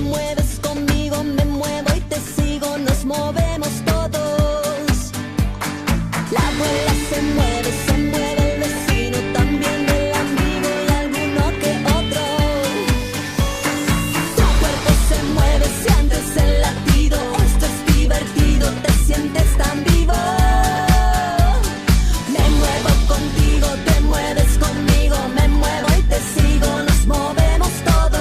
mueves conmigo, me muevo y te sigo, nos movemos todos. La abuela se mueve el vecino, también el amigo y alguno que otro. Tu cuerpo se mueve, sientes el latido, esto es divertido, te sientes tan vivo. Me muevo contigo, te mueves conmigo, me muevo y te sigo, nos movemos todos.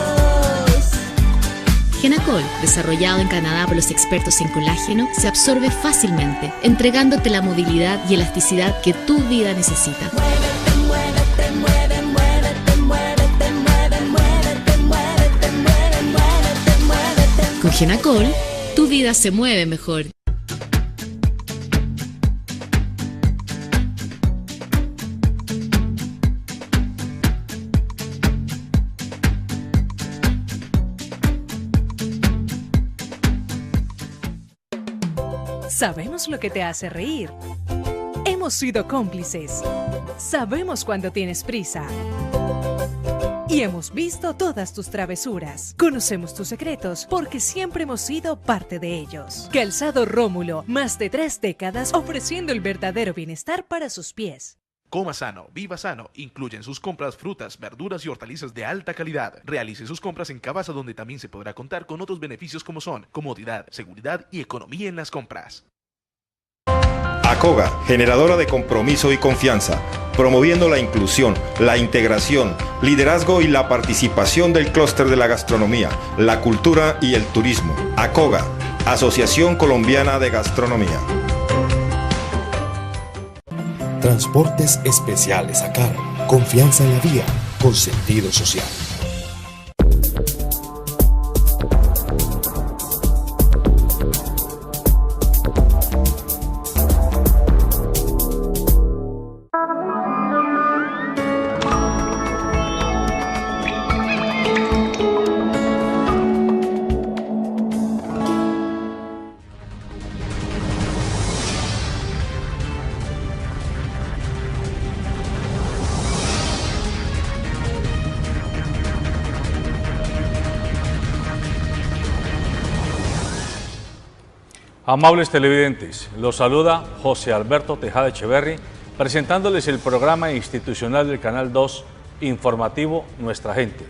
Genacol, desarrollado en Canadá por los expertos en colágeno, se absorbe fácilmente, entregándote la movilidad y elasticidad que tu vida necesita. Muévete, muévete, mueve, muévete, muévete, mueve, muévete, muévete, mueve, muévete, muévete. Con Genacol, tu vida se mueve mejor. Sabemos lo que te hace reír. Hemos sido cómplices. Sabemos cuando tienes prisa. Y hemos visto todas tus travesuras. Conocemos tus secretos porque siempre hemos sido parte de ellos. Calzado Rómulo, más de 3 décadas ofreciendo el verdadero bienestar para sus pies. Coma sano, viva sano. Incluye en sus compras frutas, verduras y hortalizas de alta calidad. Realice sus compras en Cavasa, donde también se podrá contar con otros beneficios como son comodidad, seguridad y economía en las compras. ACOGA, generadora de compromiso y confianza, promoviendo la inclusión, la integración, liderazgo y la participación del clúster de la gastronomía, la cultura y el turismo. ACOGA, Asociación Colombiana de Gastronomía. Transportes Especiales ACAR. Confianza en la vía, con sentido social. Amables televidentes, los saluda José Alberto Tejada Echeverri, presentándoles el programa institucional del Canal 2 informativo Nuestra Gente.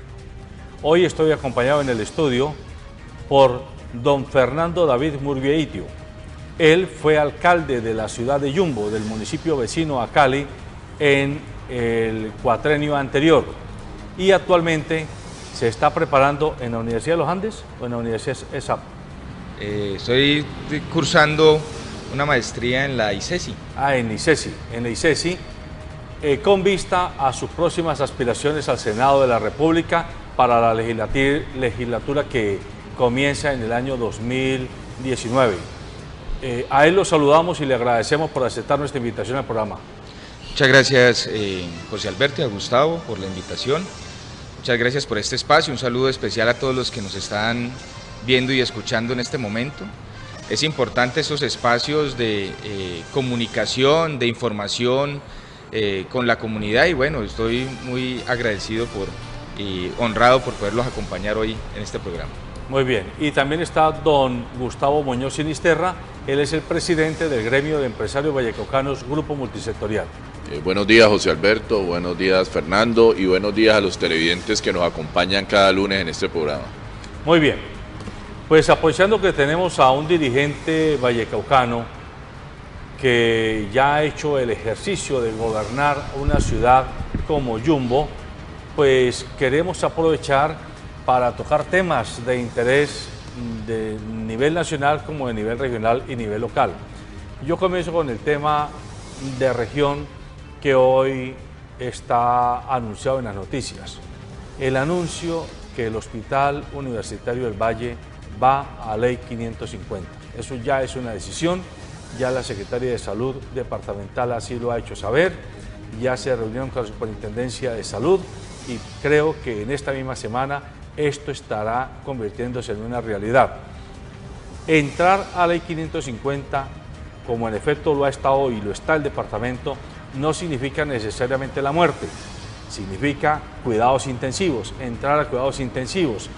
Hoy estoy acompañado en el estudio por don Fernando David Murgueitio. Él fue alcalde de la ciudad de Yumbo, del municipio vecino a Cali, en el cuatrenio anterior y actualmente se está preparando en la Universidad de los Andes o en la Universidad ESAP. Estoy cursando una maestría en la ICESI. En la ICESI, con vista a sus próximas aspiraciones al Senado de la República para la legislatura que comienza en el año 2019. A él lo saludamos y le agradecemos por aceptar nuestra invitación al programa. Muchas gracias, José Alberto y a Gustavo, por la invitación. Muchas gracias por este espacio. Un saludo especial a todos los que nos están viendo y escuchando en este momento. Es importante esos espacios de comunicación, de información con la comunidad y bueno, estoy muy agradecido y honrado por poderlos acompañar hoy en este programa. Muy bien, y también está don Gustavo Muñoz Sinisterra, él es el presidente del gremio de empresarios vallecaucanos Grupo Multisectorial. Buenos días José Alberto, buenos días Fernando y buenos días a los televidentes que nos acompañan cada lunes en este programa. Muy bien. Pues aprovechando que tenemos a un dirigente vallecaucano que ya ha hecho el ejercicio de gobernar una ciudad como Yumbo, pues queremos aprovechar para tocar temas de interés de nivel nacional como de nivel regional y nivel local. Yo comienzo con el tema de región que hoy está anunciado en las noticias. El anuncio que el Hospital Universitario del Valle va a Ley 550. Eso ya es una decisión, ya la Secretaría de Salud Departamental así lo ha hecho saber, ya se reunió con la Superintendencia de Salud y creo que en esta misma semana esto estará convirtiéndose en una realidad. Entrar a Ley 550, como en efecto lo ha estado y lo está el departamento, no significa necesariamente la muerte, significa cuidados intensivos, entrar a cuidados intensivos.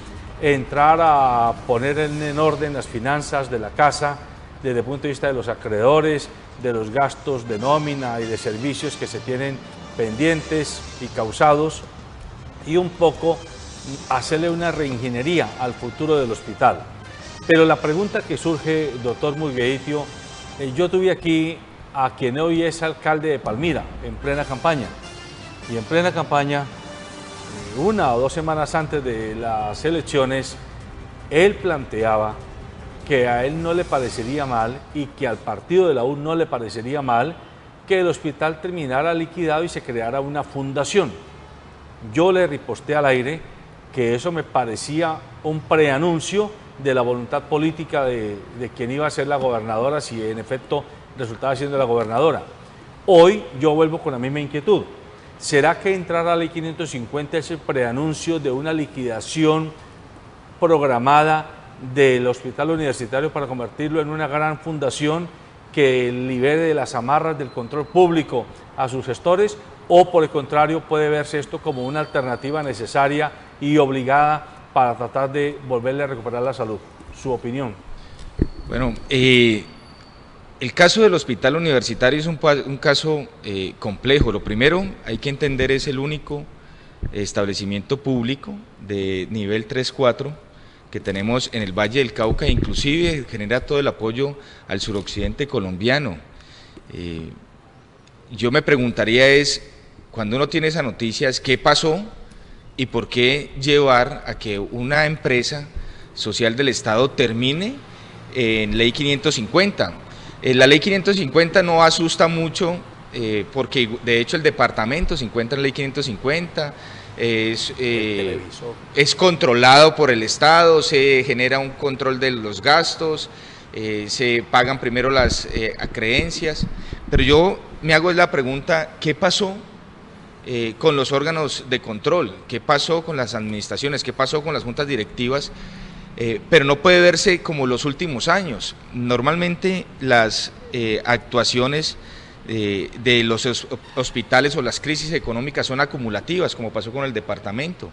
entrar a poner en orden las finanzas de la casa desde el punto de vista de los acreedores, de los gastos de nómina y de servicios que se tienen pendientes y causados, y un poco hacerle una reingeniería al futuro del hospital. Pero la pregunta que surge, doctor Murgueitio, yo tuve aquí a quien hoy es alcalde de Palmira, en plena campaña, y en plena campaña, 1 o 2 semanas antes de las elecciones, él planteaba que a él no le parecería mal y que al partido de la U no le parecería mal que el hospital terminara liquidado y se creara una fundación. Yo le riposté al aire que eso me parecía un preanuncio de la voluntad política de quien iba a ser la gobernadora, si en efecto resultaba siendo la gobernadora. Hoy yo vuelvo con la misma inquietud. ¿Será que entrar a la Ley 550 es el preanuncio de una liquidación programada del hospital universitario para convertirlo en una gran fundación que libere de las amarras del control público a sus gestores, o por el contrario puede verse esto como una alternativa necesaria y obligada para tratar de volverle a recuperar la salud? Su opinión. Bueno, el caso del hospital universitario es un caso complejo. Lo primero, hay que entender, es el único establecimiento público de nivel 3-4 que tenemos en el Valle del Cauca, e inclusive genera todo el apoyo al suroccidente colombiano. Yo me preguntaría cuando uno tiene esa noticia, ¿qué pasó y por qué llevar a que una empresa social del Estado termine en Ley 550? La Ley 550 no asusta mucho, porque de hecho el departamento se encuentra en Ley 550, es controlado por el Estado, se genera un control de los gastos, se pagan primero las acreencias, pero yo me hago la pregunta, ¿qué pasó con los órganos de control? ¿Qué pasó con las administraciones? ¿Qué pasó con las juntas directivas? Pero no puede verse como los últimos años. Normalmente las actuaciones de los hospitales o las crisis económicas son acumulativas, como pasó con el departamento.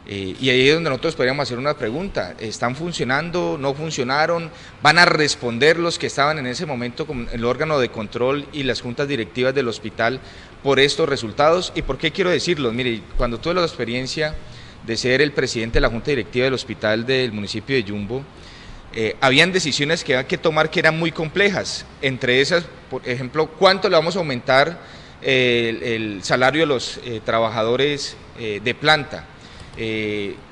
Y ahí es donde nosotros podríamos hacer una pregunta: ¿están funcionando? ¿No funcionaron? ¿Van a responder los que estaban en ese momento con el órgano de control y las juntas directivas del hospital por estos resultados? ¿Y por qué quiero decirlo? Mire, cuando tuve la experiencia de ser el presidente de la junta directiva del hospital del municipio de Yumbo, habían decisiones que había que tomar que eran muy complejas. Entre esas, por ejemplo, ¿cuánto le vamos a aumentar el salario a los trabajadores de planta?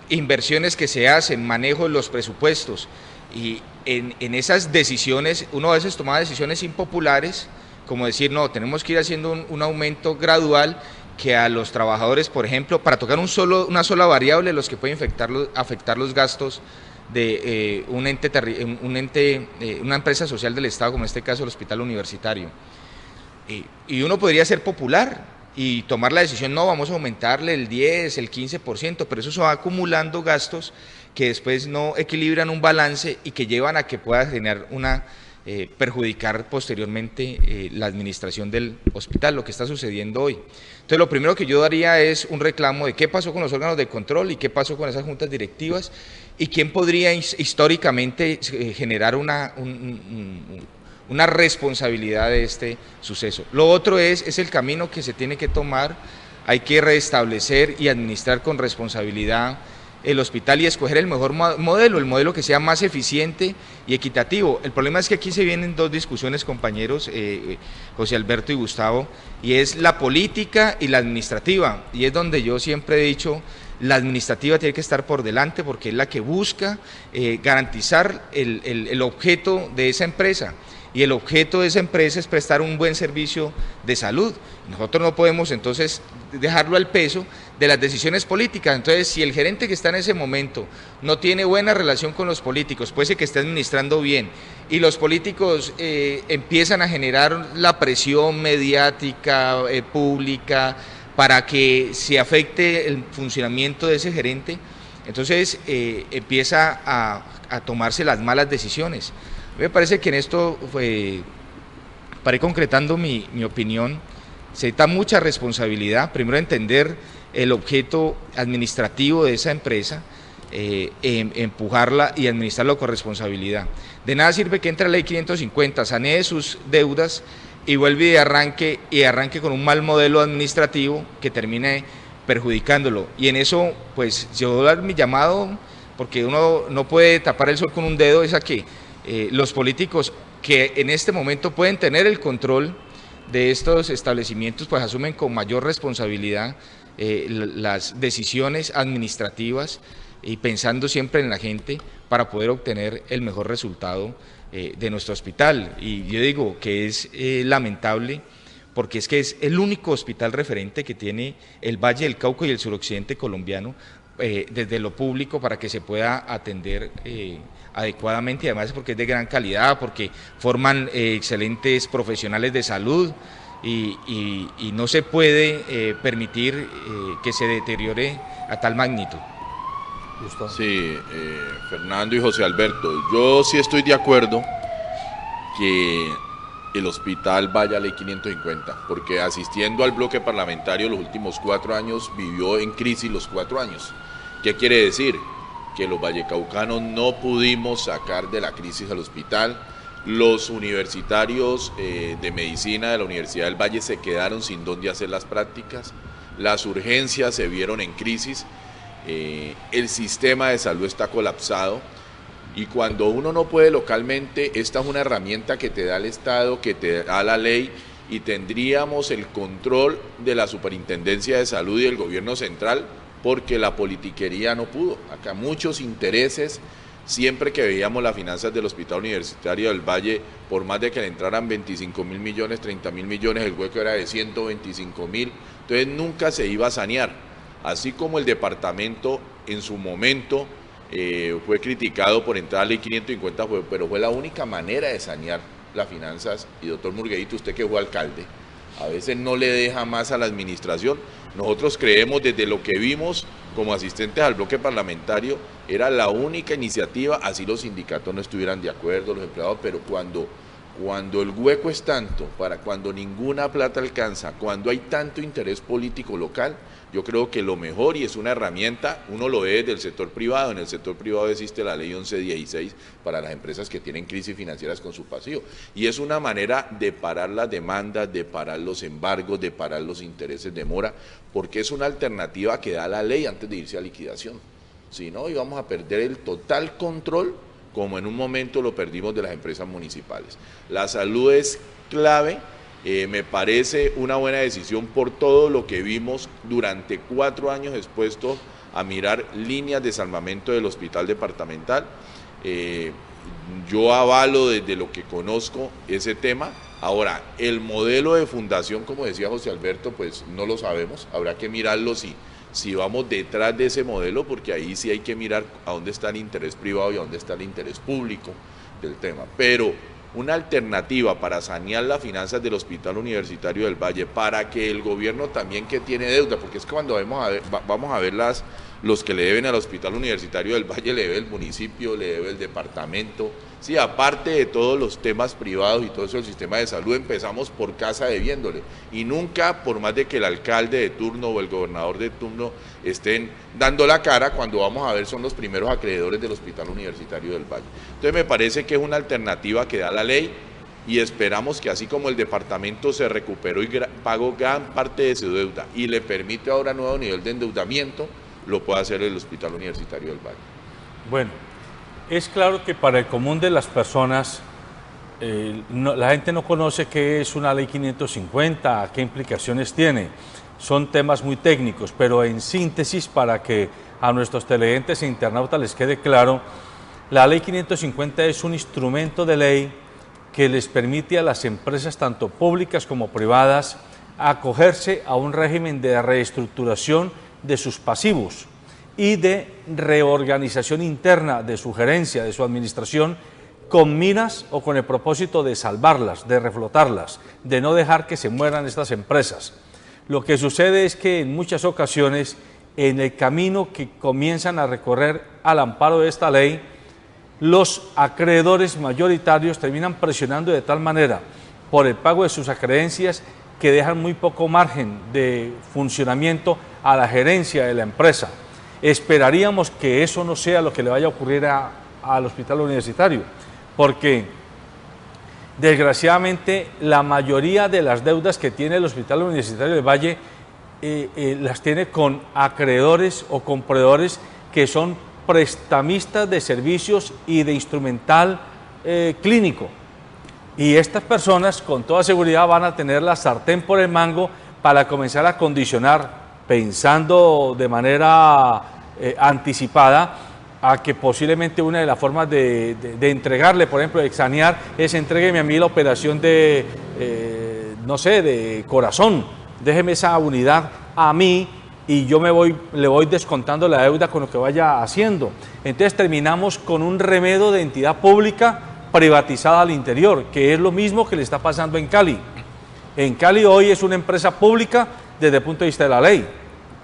Inversiones que se hacen, manejo de los presupuestos, y en esas decisiones uno a veces tomaba decisiones impopulares, como decir, no, tenemos que ir haciendo un aumento gradual, que a los trabajadores, por ejemplo, para tocar una sola variable, los que pueden afectar los gastos de una empresa social del Estado, como en este caso el hospital universitario. Y uno podría ser popular y tomar la decisión, no, vamos a aumentarle el 10, el 15%, pero eso se va acumulando gastos que después no equilibran un balance y que llevan a que pueda generar perjudicar posteriormente la administración del hospital, lo que está sucediendo hoy. Entonces, lo primero que yo daría es un reclamo de qué pasó con los órganos de control y qué pasó con esas juntas directivas, y quién podría históricamente generar una responsabilidad de este suceso. Lo otro es el camino que se tiene que tomar. Hay que restablecer y administrar con responsabilidad el hospital y escoger el mejor modelo, el modelo que sea más eficiente y equitativo. El problema es que aquí se vienen dos discusiones, compañeros, José Alberto y Gustavo, y es la política y la administrativa, y es donde yo siempre he dicho, la administrativa tiene que estar por delante porque es la que busca garantizar el objeto de esa empresa. Y el objeto de esa empresa es prestar un buen servicio de salud. Nosotros no podemos entonces dejarlo al peso de las decisiones políticas. Entonces, si el gerente que está en ese momento no tiene buena relación con los políticos, puede ser que esté administrando bien, y los políticos empiezan a generar la presión mediática, pública, para que se afecte el funcionamiento de ese gerente, entonces empieza a tomarse las malas decisiones. Me parece que en esto, para ir concretando mi opinión, se da mucha responsabilidad, primero entender el objeto administrativo de esa empresa, empujarla y administrarlo con responsabilidad. De nada sirve que entre la ley 550, sanee sus deudas y vuelve y arranque con un mal modelo administrativo que termine perjudicándolo. Y en eso, pues yo dar mi llamado, porque uno no puede tapar el sol con un dedo, es a que los políticos que en este momento pueden tener el control de estos establecimientos, pues asumen con mayor responsabilidad las decisiones administrativas y pensando siempre en la gente para poder obtener el mejor resultado de nuestro hospital. Y yo digo que es lamentable porque es que es el único hospital referente que tiene el Valle del Cauca y el suroccidente colombiano desde lo público para que se pueda atender adecuadamente, y además porque es de gran calidad, porque forman excelentes profesionales de salud y no se puede permitir que se deteriore a tal magnitud. Sí, Fernando y José Alberto, yo sí estoy de acuerdo que el hospital vaya a ley 550, porque asistiendo al bloque parlamentario los últimos 4 años vivió en crisis los 4 años. ¿Qué quiere decir? Que los vallecaucanos no pudimos sacar de la crisis al hospital. Los universitarios de medicina de la Universidad del Valle se quedaron sin dónde hacer las prácticas, las urgencias se vieron en crisis, el sistema de salud está colapsado, y cuando uno no puede localmente, esta es una herramienta que te da el Estado, que te da la ley, y tendríamos el control de la Superintendencia de Salud y del gobierno central, porque la politiquería no pudo. Acá muchos intereses, siempre que veíamos las finanzas del Hospital Universitario del Valle, por más de que le entraran 25.000 millones, 30.000 millones, el hueco era de 125.000, entonces nunca se iba a sanear. Así como el departamento en su momento fue criticado por entrar a la ley 550, pero fue la única manera de sanear las finanzas. Y doctor Murgueito, usted que fue alcalde, a veces no le deja más a la administración. Nosotros creemos, desde lo que vimos como asistentes al bloque parlamentario, era la única iniciativa, así los sindicatos no estuvieran de acuerdo, los empleados, pero cuando el hueco es tanto, cuando ninguna plata alcanza, cuando hay tanto interés político local, yo creo que lo mejor, y es una herramienta, uno lo ve del sector privado. En el sector privado existe la ley 1116 para las empresas que tienen crisis financieras con su pasivo, y es una manera de parar las demandas, de parar los embargos, de parar los intereses de mora, porque es una alternativa que da la ley antes de irse a liquidación. Si no, íbamos a perder el total control, como en un momento lo perdimos de las empresas municipales. La salud es clave. Me parece una buena decisión por todo lo que vimos durante 4 años expuestos a mirar líneas de salvamento del hospital departamental. Yo avalo desde lo que conozco ese tema. Ahora, el modelo de fundación, como decía José Alberto, pues no lo sabemos, habrá que mirarlo si vamos detrás de ese modelo, porque ahí sí hay que mirar a dónde está el interés privado y a dónde está el interés público del tema. Pero una alternativa para sanear las finanzas del Hospital Universitario del Valle, para que el gobierno también, que tiene deuda, porque es que cuando vamos a ver los que le deben al Hospital Universitario del Valle, le debe el municipio, le debe el departamento. Sí, aparte de todos los temas privados y todo eso, el sistema de salud, empezamos por casa debiéndole, y nunca, por más de que el alcalde de turno o el gobernador de turno estén dando la cara, cuando vamos a ver son los primeros acreedores del Hospital Universitario del Valle. Entonces me parece que es una alternativa que da la ley, y esperamos que así como el departamento se recuperó y pagó gran parte de su deuda y le permite ahora nuevo nivel de endeudamiento, lo pueda hacer el Hospital Universitario del Valle. Bueno, es claro que para el común de las personas, la gente no conoce qué es una ley 550, qué implicaciones tiene. Son temas muy técnicos, pero en síntesis, para que a nuestros televidentes e internautas les quede claro, la ley 550 es un instrumento de ley que les permite a las empresas, tanto públicas como privadas, acogerse a un régimen de reestructuración de sus pasivos y de reorganización interna de su gerencia, de su administración, con miras o con el propósito de salvarlas, de reflotarlas, de no dejar que se mueran estas empresas. Lo que sucede es que en muchas ocasiones, en el camino que comienzan a recorrer al amparo de esta ley, los acreedores mayoritarios terminan presionando de tal manera por el pago de sus acreencias que dejan muy poco margen de funcionamiento a la gerencia de la empresa. Esperaríamos que eso no sea lo que le vaya a ocurrir al hospital universitario, porque desgraciadamente la mayoría de las deudas que tiene el hospital universitario del Valle las tiene con acreedores o con proveedores que son prestamistas de servicios y de instrumental clínico. Y estas personas con toda seguridad van a tener la sartén por el mango para comenzar a condicionar, pensando de manera anticipada, a que posiblemente una de las formas de entregarle, por ejemplo, de sanear, es entrégueme a mí la operación de, no sé, de corazón, déjeme esa unidad a mí y yo le voy descontando la deuda con lo que vaya haciendo. Entonces terminamos con un remedio de entidad pública privatizada al interior, que es lo mismo que le está pasando en Cali. En Cali hoy es una empresa pública desde el punto de vista de la ley,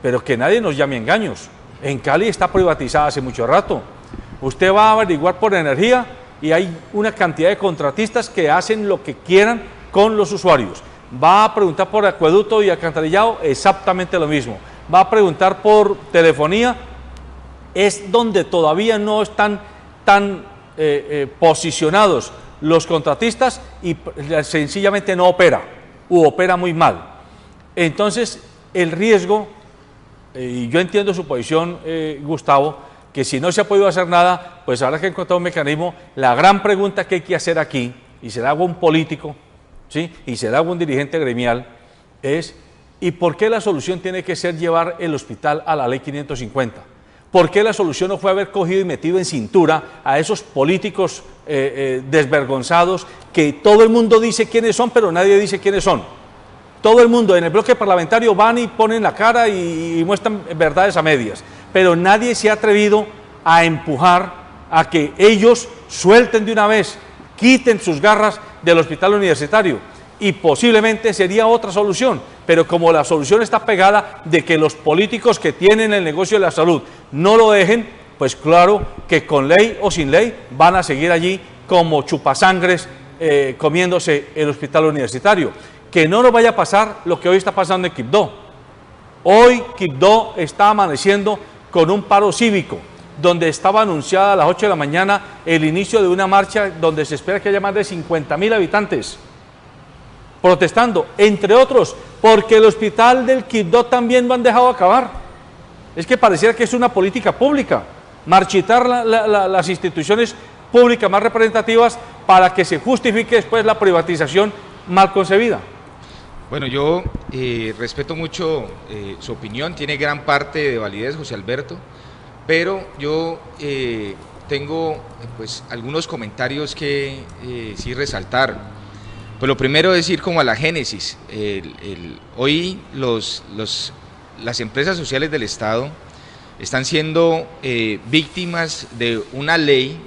pero que nadie nos llame a engaños. En Cali está privatizada hace mucho rato. Usted va a averiguar por energía y hay una cantidad de contratistas que hacen lo que quieran con los usuarios. Va a preguntar por acueducto y alcantarillado, exactamente lo mismo. Va a preguntar por telefonía, es donde todavía no están tan posicionados los contratistas y sencillamente no opera, u opera muy mal. Entonces, el riesgo, y yo entiendo su posición, Gustavo, que si no se ha podido hacer nada, pues habrá que encontrar un mecanismo. La gran pregunta que hay que hacer aquí, y se la hago a un político, ¿sí?, y se la hago a un dirigente gremial, es ¿y por qué la solución tiene que ser llevar el hospital a la ley 550? ¿Por qué la solución no fue haber cogido y metido en cintura a esos políticos desvergonzados que todo el mundo dice quiénes son, pero nadie dice quiénes son? Todo el mundo en el bloque parlamentario van y ponen la cara y muestran verdades a medias, pero nadie se ha atrevido a empujar a que ellos suelten de una vez, quiten sus garras del hospital universitario, y posiblemente sería otra solución, pero como la solución está pegada de que los políticos que tienen el negocio de la salud no lo dejen, pues claro que con ley o sin ley van a seguir allí como chupasangres comiéndose el hospital universitario. Que no nos vaya a pasar lo que hoy está pasando en Quibdó. Hoy Quibdó está amaneciendo con un paro cívico, donde estaba anunciada a las 8 de la mañana el inicio de una marcha donde se espera que haya más de 50.000 habitantes protestando, entre otros, porque el hospital del Quibdó también lo han dejado acabar. Es que pareciera que es una política pública, marchitar las instituciones públicas más representativas para que se justifique después la privatización mal concebida. Bueno, yo respeto mucho su opinión, tiene gran parte de validez, José Alberto, pero yo tengo pues algunos comentarios que sí resaltar. Pues lo primero es ir como a la génesis. Hoy las empresas sociales del Estado están siendo víctimas de una ley,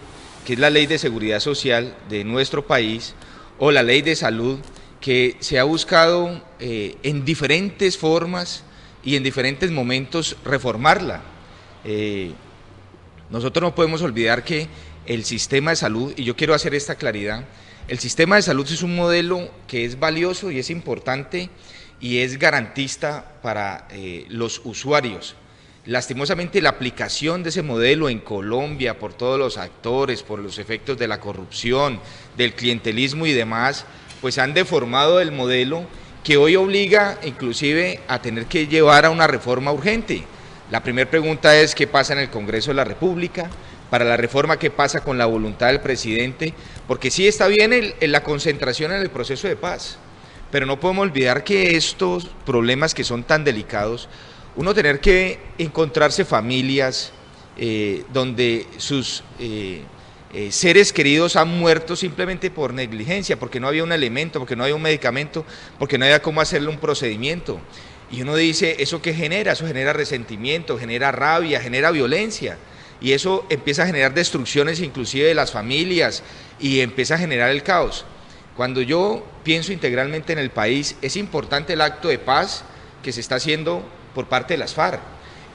que es la Ley de Seguridad Social de nuestro país, o la Ley de Salud, que se ha buscado en diferentes formas y en diferentes momentos reformarla. Nosotros no podemos olvidar que el sistema de salud, y yo quiero hacer esta claridad, el sistema de salud es un modelo que es valioso y es importante y es garantista para los usuarios. Lastimosamente la aplicación de ese modelo en Colombia por todos los actores, por los efectos de la corrupción, del clientelismo y demás, pues han deformado el modelo que hoy obliga inclusive a tener que llevar a una reforma urgente. La primera pregunta es ¿qué pasa en el Congreso de la República? Para la reforma, ¿qué pasa con la voluntad del presidente? Porque sí está bien la concentración en el proceso de paz, pero no podemos olvidar que estos problemas que son tan delicados, uno tener que encontrarse familias donde sus seres queridos han muerto simplemente por negligencia, porque no había un elemento, porque no había un medicamento, porque no había cómo hacerle un procedimiento. Y uno dice, ¿eso qué genera? Eso genera resentimiento, genera rabia, genera violencia. Y eso empieza a generar destrucciones inclusive de las familias y empieza a generar el caos. Cuando yo pienso integralmente en el país, es importante el acto de paz que se está haciendo por parte de las FARC.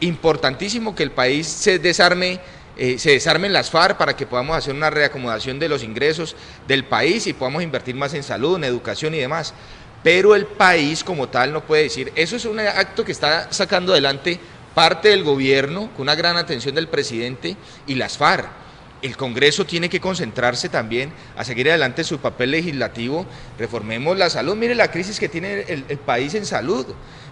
Importantísimo que el país se desarmen las FARC para que podamos hacer una reacomodación de los ingresos del país y podamos invertir más en salud, en educación y demás. Pero el país como tal no puede decir, eso es un acto que está sacando adelante parte del gobierno, con una gran atención del presidente, y las FARC. El Congreso tiene que concentrarse también a seguir adelante su papel legislativo. Reformemos la salud. Mire la crisis que tiene el país en salud.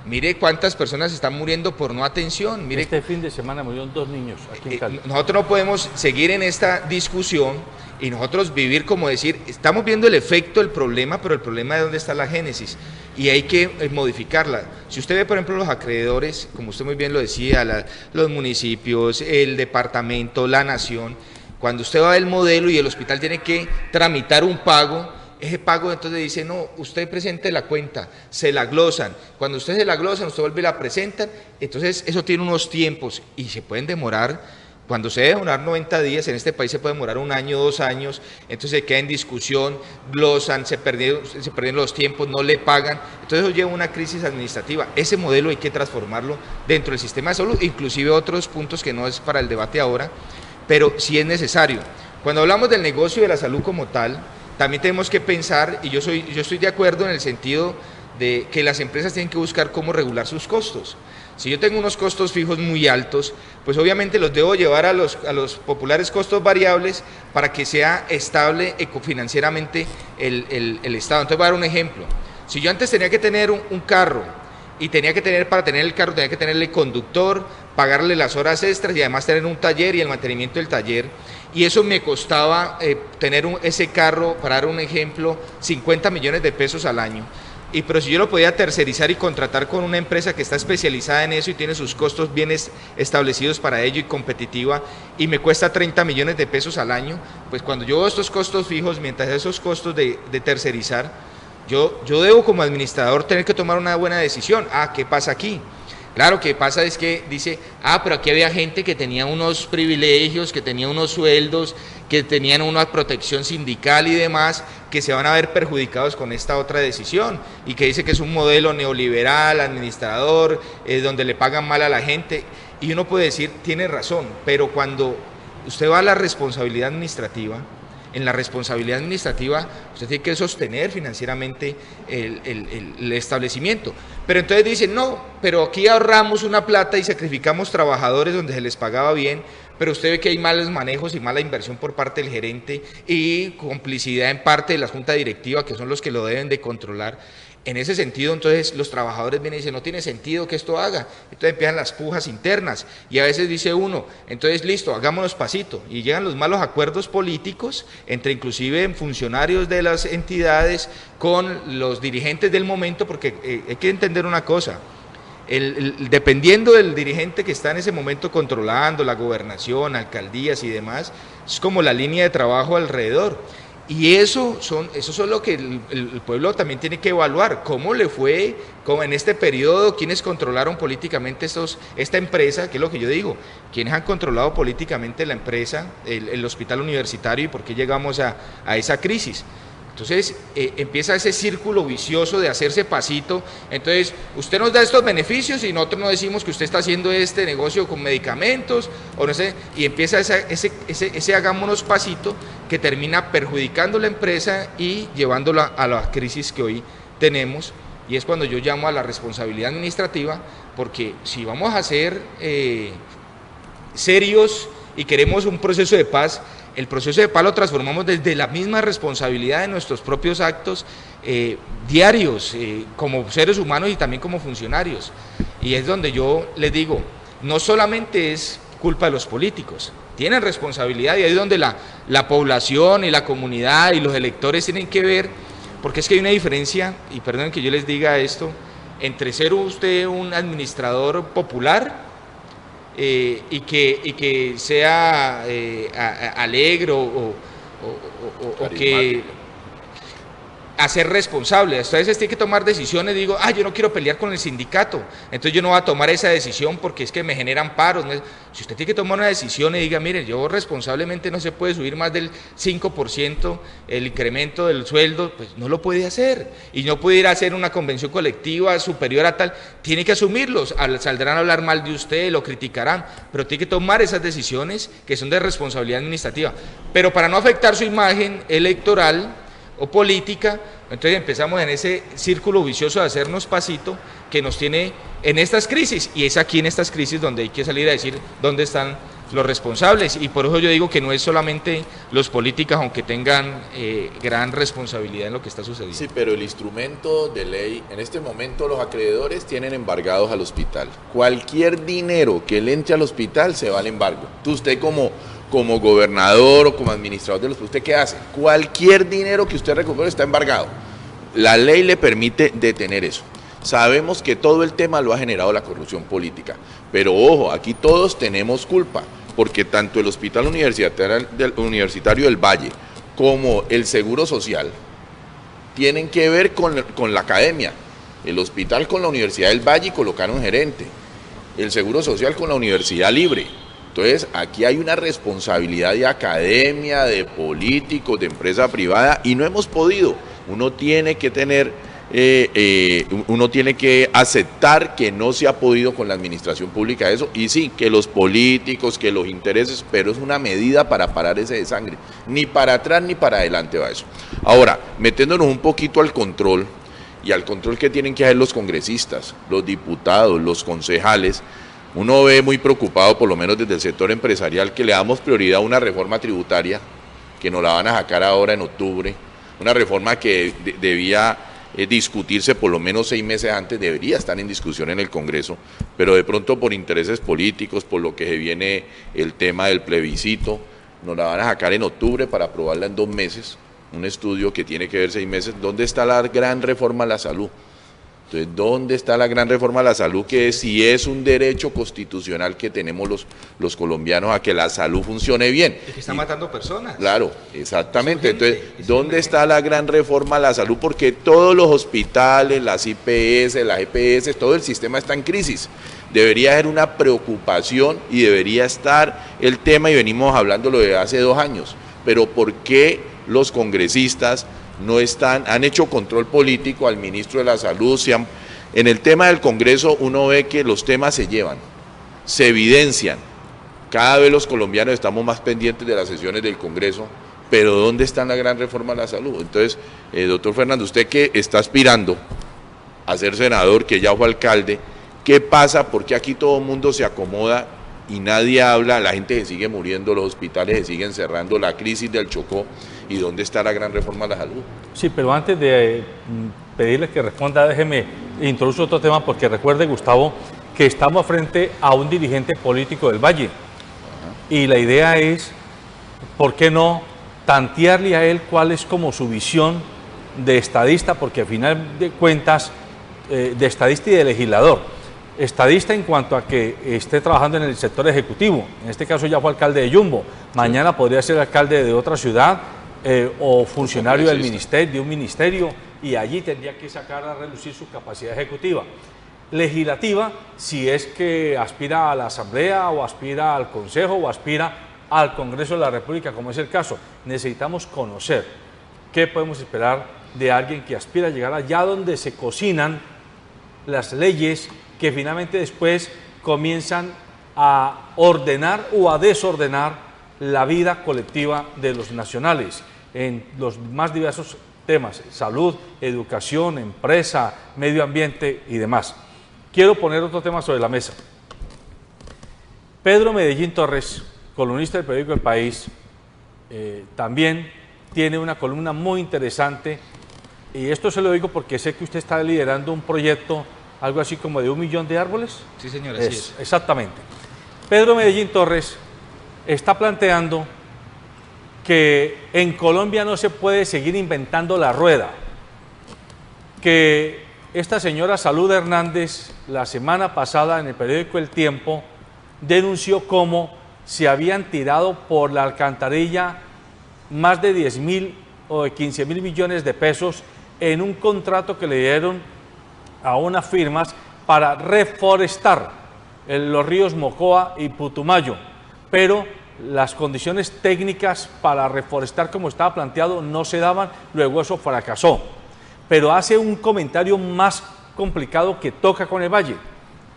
Mire cuántas personas están muriendo por no atención. Mire, este fin de semana murieron 2 niños aquí en Cali. Nosotros no podemos seguir en esta discusión y nosotros vivir como decir, estamos viendo el efecto del problema, pero el problema de dónde está la génesis y hay que modificarla. Si usted ve, por ejemplo, los acreedores, como usted muy bien lo decía, los municipios, el departamento, la nación, cuando usted va a ver el modelo y el hospital tiene que tramitar un pago, ese pago entonces dice, no, usted presente la cuenta, se la glosan, cuando usted se la glosan, usted vuelve y la presentan, entonces eso tiene unos tiempos y se pueden demorar, cuando se debe demorar 90 días, en este país se puede demorar 1 año, 2 años, entonces se queda en discusión, glosan, se perdieron los tiempos, no le pagan, entonces eso lleva a una crisis administrativa. Ese modelo hay que transformarlo dentro del sistema de salud, inclusive otros puntos que no es para el debate ahora, pero sí es necesario. Cuando hablamos del negocio de la salud como tal, también tenemos que pensar, y yo estoy de acuerdo en el sentido de que las empresas tienen que buscar cómo regular sus costos. Si yo tengo unos costos fijos muy altos, pues obviamente los debo llevar a los populares costos variables para que sea estable financieramente el Estado. Entonces voy a dar un ejemplo. Si yo antes tenía que tener un carro, y para tener el carro tenía que tenerle conductor, pagarle las horas extras y además tener un taller y el mantenimiento del taller, y eso me costaba tener ese carro, para dar un ejemplo, 50 millones de pesos al año. Pero si yo lo podía tercerizar y contratar con una empresa que está especializada en eso y tiene sus costos bien establecidos para ello y competitiva, y me cuesta 30 millones de pesos al año, pues cuando yo veo estos costos fijos, mientras esos costos de tercerizar, yo debo como administrador tener que tomar una buena decisión. ¿Qué pasa aquí? Claro, que pasa es que dice, pero aquí había gente que tenía unos privilegios, que tenía unos sueldos, que tenían una protección sindical y demás, que se van a ver perjudicados con esta otra decisión, y que dice que es un modelo neoliberal, administrador, donde le pagan mal a la gente, y uno puede decir, tiene razón, pero cuando usted va a la responsabilidad administrativa, en la responsabilidad administrativa usted tiene que sostener financieramente el establecimiento, pero entonces dicen, no, pero aquí ahorramos una plata y sacrificamos trabajadores donde se les pagaba bien, pero usted ve que hay malos manejos y mala inversión por parte del gerente y complicidad en parte de la junta directiva, que son los que lo deben de controlar. En ese sentido, entonces, los trabajadores vienen y dicen, no tiene sentido que esto haga. Entonces empiezan las pujas internas y a veces dice uno, entonces listo, hagámonos pasito. Y llegan los malos acuerdos políticos entre inclusive funcionarios de las entidades con los dirigentes del momento, porque hay que entender una cosa, dependiendo del dirigente que está en ese momento controlando la gobernación, alcaldías y demás, es como la línea de trabajo alrededor. Y eso son lo que el pueblo también tiene que evaluar, cómo le fue, cómo en este periodo, quiénes controlaron políticamente esta empresa, que es lo que yo digo, quiénes han controlado políticamente la empresa, el hospital universitario, y por qué llegamos a esa crisis. Entonces empieza ese círculo vicioso de hacerse pasito. Entonces usted nos da estos beneficios y nosotros nos decimos que usted está haciendo este negocio con medicamentos o no sé, y empieza ese hagámonos pasito que termina perjudicando la empresa y llevándola a la crisis que hoy tenemos, y es cuando yo llamo a la responsabilidad administrativa, porque si vamos a ser serios y queremos un proceso de paz, el proceso de paz lo transformamos desde la misma responsabilidad de nuestros propios actos diarios, como seres humanos y también como funcionarios. Y es donde yo les digo, no solamente es culpa de los políticos, tienen responsabilidad, y ahí es donde la población y la comunidad y los electores tienen que ver, porque es que hay una diferencia, y perdonen que yo les diga esto, entre ser usted un administrador popular y que sea alegre o que hacer responsable. A veces tiene que tomar decisiones, digo, yo no quiero pelear con el sindicato, entonces yo no voy a tomar esa decisión porque es que me generan paros. Si usted tiene que tomar una decisión y diga, mire, yo responsablemente no se puede subir más del 5% el incremento del sueldo, pues no lo puede hacer, y no puede ir a hacer una convención colectiva superior a tal, tiene que asumirlos, saldrán a hablar mal de usted, lo criticarán, pero tiene que tomar esas decisiones que son de responsabilidad administrativa, pero para no afectar su imagen electoral, o política, entonces empezamos en ese círculo vicioso de hacernos pasito que nos tiene en estas crisis, y es aquí en estas crisis donde hay que salir a decir dónde están los responsables, y por eso yo digo que no es solamente los políticos, aunque tengan gran responsabilidad en lo que está sucediendo. Sí, pero el instrumento de ley, en este momento los acreedores tienen embargados al hospital. Cualquier dinero que le entre al hospital se va al embargo. Entonces usted como gobernador o como administrador del hospital, ¿usted qué hace? Cualquier dinero que usted recupere está embargado. La ley le permite detener eso. Sabemos que todo el tema lo ha generado la corrupción política, pero ojo, aquí todos tenemos culpa, porque tanto el Hospital Universitario del Valle como el Seguro Social tienen que ver con la academia. El hospital con la Universidad del Valle colocaron gerente, el Seguro Social con la Universidad Libre. Entonces, aquí hay una responsabilidad de academia, de políticos, de empresa privada, y no hemos podido. Uno tiene que aceptar que no se ha podido con la administración pública eso, y sí, que los políticos, que los intereses, pero es una medida para parar ese desangre. Ni para atrás ni para adelante va eso. Ahora, metiéndonos un poquito al control, y al control que tienen que hacer los congresistas, los diputados, los concejales, uno ve muy preocupado, por lo menos desde el sector empresarial, que le damos prioridad a una reforma tributaria, que nos la van a sacar ahora en octubre, una reforma que debía discutirse por lo menos 6 meses antes, debería estar en discusión en el Congreso, pero de pronto por intereses políticos, por lo que se viene el tema del plebiscito, nos la van a sacar en octubre para aprobarla en 2 meses, un estudio que tiene que ver 6 meses. ¿Dónde está la gran reforma a la salud? Entonces, ¿dónde está la gran reforma a la salud? Que si es un derecho constitucional que tenemos los colombianos a que la salud funcione bien. Es que está matando personas. Claro, exactamente. Entonces, ¿dónde está la gran reforma a la salud? Porque todos los hospitales, las IPS, las EPS, todo el sistema está en crisis. Debería ser una preocupación y debería estar el tema, y venimos hablándolo de hace 2 años. Pero ¿por qué los congresistas no han hecho control político al ministro de la Salud? En el tema del Congreso uno ve que los temas se llevan, se evidencian. Cada vez los colombianos estamos más pendientes de las sesiones del Congreso, pero ¿dónde está la gran reforma a la salud? Entonces, doctor Fernando, usted que está aspirando a ser senador, que ya fue alcalde, ¿qué pasa? ¿Por qué aquí todo el mundo se acomoda y nadie habla? La gente se sigue muriendo, los hospitales se siguen cerrando, la crisis del Chocó. ¿Y dónde está la gran reforma a la salud? Sí, pero antes de pedirle que responda, déjeme introducir otro tema, porque recuerde, Gustavo, que estamos frente a un dirigente político del Valle. Ajá. Y la idea es, ¿por qué no tantearle a él cuál es como su visión de estadista? Porque al final de cuentas, de estadista y de legislador. Estadista en cuanto a que esté trabajando en el sector ejecutivo. En este caso ya fue alcalde de Yumbo. Mañana podría ser alcalde de otra ciudad, o funcionario del ministerio, de un ministerio, y allí tendría que sacar a relucir su capacidad ejecutiva. Legislativa, si es que aspira a la Asamblea, o aspira al Consejo, o aspira al Congreso de la República, como es el caso. Necesitamos conocer qué podemos esperar de alguien que aspira a llegar allá donde se cocinan las leyes que finalmente después comienzan a ordenar o a desordenar la vida colectiva de los nacionales en los más diversos temas: salud, educación, empresa, medio ambiente y demás. Quiero poner otro tema sobre la mesa. Pedro Medellín Torres, columnista del periódico El País, también tiene una columna muy interesante, y esto se lo digo porque sé que usted está liderando un proyecto, algo así como de 1 millón de árboles. Sí, señor, así es. Exactamente. Pedro Medellín Torres está planteando que en Colombia no se puede seguir inventando la rueda, que esta señora Salud Hernández la semana pasada en el periódico El Tiempo denunció cómo se habían tirado por la alcantarilla más de 10.000 o de 15.000 millones de pesos en un contrato que le dieron a unas firmas para reforestar los ríos Mocoa y Putumayo, pero las condiciones técnicas para reforestar como estaba planteado no se daban, luego eso fracasó. Pero hace un comentario más complicado que toca con el Valle,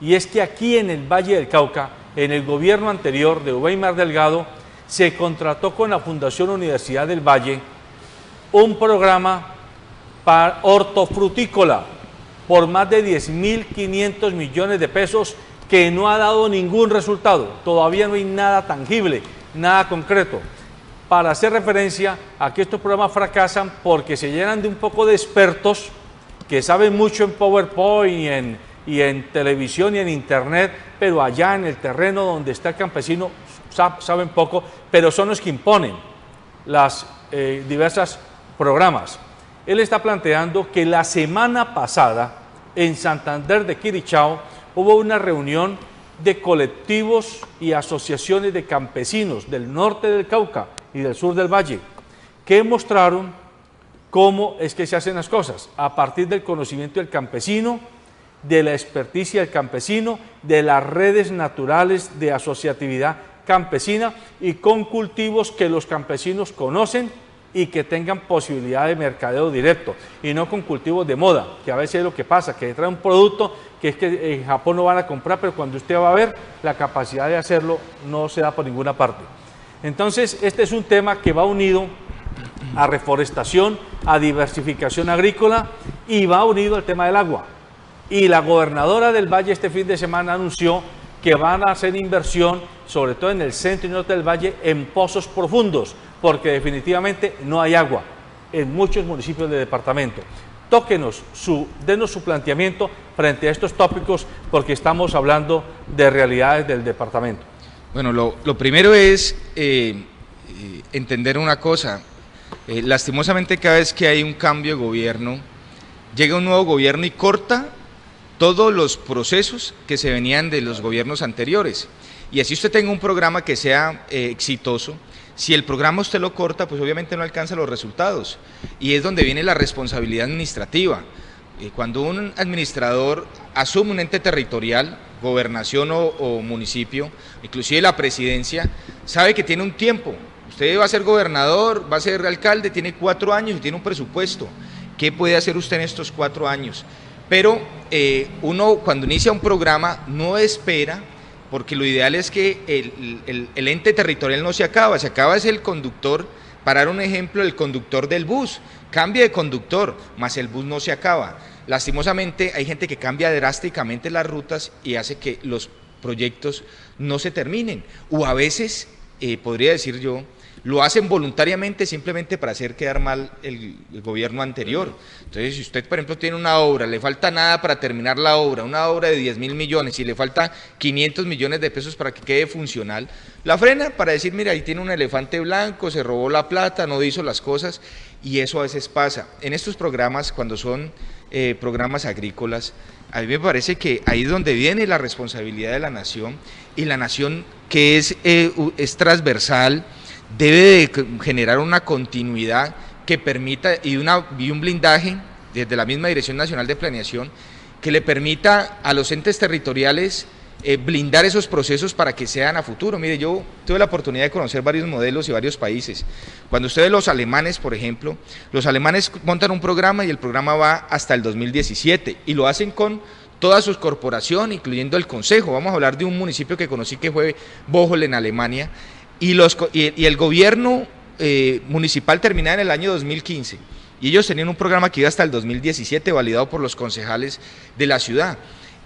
y es que aquí en el Valle del Cauca, en el gobierno anterior de Weimar Delgado, se contrató con la Fundación Universidad del Valle un programa para hortofrutícola por más de 10.500 millones de pesos que no ha dado ningún resultado. Todavía no hay nada tangible, nada concreto. Para hacer referencia a que estos programas fracasan porque se llenan de un poco de expertos que saben mucho en PowerPoint y en televisión y en internet, pero allá en el terreno donde está el campesino saben poco, pero son los que imponen las diversas programas. Él está planteando que la semana pasada en Santander de Quirichao hubo una reunión de colectivos y asociaciones de campesinos del norte del Cauca y del sur del Valle, que mostraron cómo es que se hacen las cosas, a partir del conocimiento del campesino, de la experticia del campesino, de las redes naturales de asociatividad campesina y con cultivos que los campesinos conocen y que tengan posibilidad de mercadeo directo, y no con cultivos de moda, que a veces es lo que pasa, que trae un producto que es que en Japón no van a comprar, pero cuando usted va a ver, la capacidad de hacerlo no se da por ninguna parte. Entonces, este es un tema que va unido a reforestación, a diversificación agrícola y va unido al tema del agua. Y la gobernadora del Valle este fin de semana anunció que van a hacer inversión, sobre todo en el centro y norte del Valle, en pozos profundos, porque definitivamente no hay agua en muchos municipios del departamento. Denos su planteamiento frente a estos tópicos, porque estamos hablando de realidades del departamento. Bueno, lo primero es entender una cosa. Lastimosamente, cada vez que hay un cambio de gobierno, llega un nuevo gobierno y corta todos los procesos que se venían de los gobiernos anteriores. Y así usted tenga un programa que sea exitoso, si el programa usted lo corta, pues obviamente no alcanza los resultados. Y es donde viene la responsabilidad administrativa. Cuando un administrador asume un ente territorial, gobernación o municipio, inclusive la presidencia, sabe que tiene un tiempo. Usted va a ser gobernador, va a ser alcalde, tiene 4 años y tiene un presupuesto. ¿Qué puede hacer usted en estos 4 años? Pero uno cuando inicia un programa no espera, porque lo ideal es que el ente territorial no se acaba es el conductor. Para dar un ejemplo, el conductor del bus cambia de conductor, mas el bus no se acaba. Lastimosamente hay gente que cambia drásticamente las rutas y hace que los proyectos no se terminen, o a veces, podría decir yo, lo hacen voluntariamente simplemente para hacer quedar mal el gobierno anterior. Entonces, si usted, por ejemplo, tiene una obra, le falta nada para terminar la obra, una obra de 10.000 millones, y le falta 500 millones de pesos para que quede funcional, la frena para decir, mira, ahí tiene un elefante blanco, se robó la plata, no hizo las cosas, y eso a veces pasa. En estos programas, cuando son programas agrícolas, a mí me parece que ahí es donde viene la responsabilidad de la nación, y la nación que es transversal, debe de generar una continuidad que permita y un blindaje desde la misma Dirección Nacional de Planeación que le permita a los entes territoriales blindar esos procesos para que sean a futuro. Mire, yo tuve la oportunidad de conocer varios modelos y varios países. Cuando usted ve los alemanes, por ejemplo, los alemanes montan un programa y el programa va hasta el 2017 y lo hacen con toda su corporación, incluyendo el consejo. Vamos a hablar de un municipio que conocí que fue Bocholt en Alemania. Y el gobierno municipal terminaba en el año 2015 y ellos tenían un programa que iba hasta el 2017 validado por los concejales de la ciudad,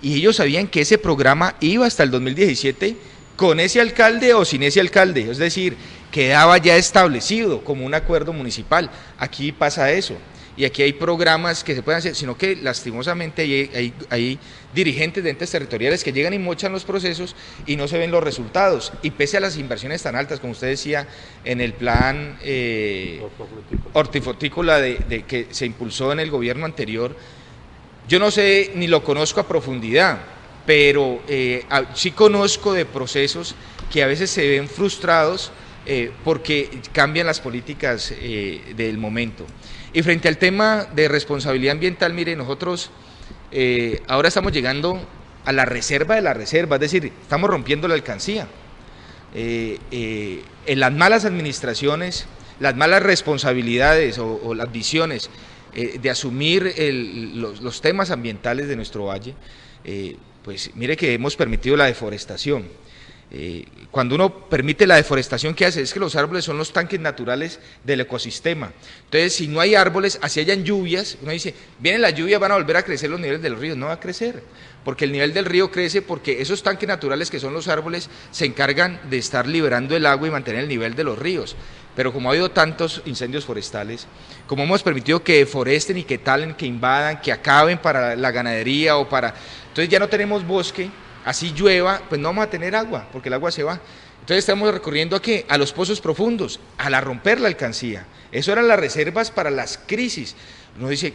y ellos sabían que ese programa iba hasta el 2017 con ese alcalde o sin ese alcalde, es decir, quedaba ya establecido como un acuerdo municipal. Aquí pasa eso. Y aquí hay programas que se pueden hacer, sino que lastimosamente hay dirigentes de entes territoriales que llegan y mochan los procesos y no se ven los resultados. Y pese a las inversiones tan altas, como usted decía, en el plan hortifrutícola que se impulsó en el gobierno anterior, yo no sé ni lo conozco a profundidad, pero sí conozco de procesos que a veces se ven frustrados porque cambian las políticas del momento. Y frente al tema de responsabilidad ambiental, mire, nosotros ahora estamos llegando a la reserva de la reserva, es decir, estamos rompiendo la alcancía. En las malas administraciones, las malas responsabilidades o las visiones de asumir los temas ambientales de nuestro valle, pues mire que hemos permitido la deforestación. Cuando uno permite la deforestación, ¿qué hace? Es que los árboles son los tanques naturales del ecosistema. Entonces, si no hay árboles, así hayan lluvias, uno dice, vienen las lluvias, van a volver a crecer los niveles del río. No va a crecer, porque el nivel del río crece porque esos tanques naturales que son los árboles se encargan de estar liberando el agua y mantener el nivel de los ríos. Pero como ha habido tantos incendios forestales, como hemos permitido que deforesten y que talen, que invadan, que acaben para la ganadería o para... Entonces ya no tenemos bosque. Así llueva, pues no vamos a tener agua, porque el agua se va. Entonces estamos recurriendo ¿a qué? A los pozos profundos, a la romper la alcancía. Eso eran las reservas para las crisis. Uno dice,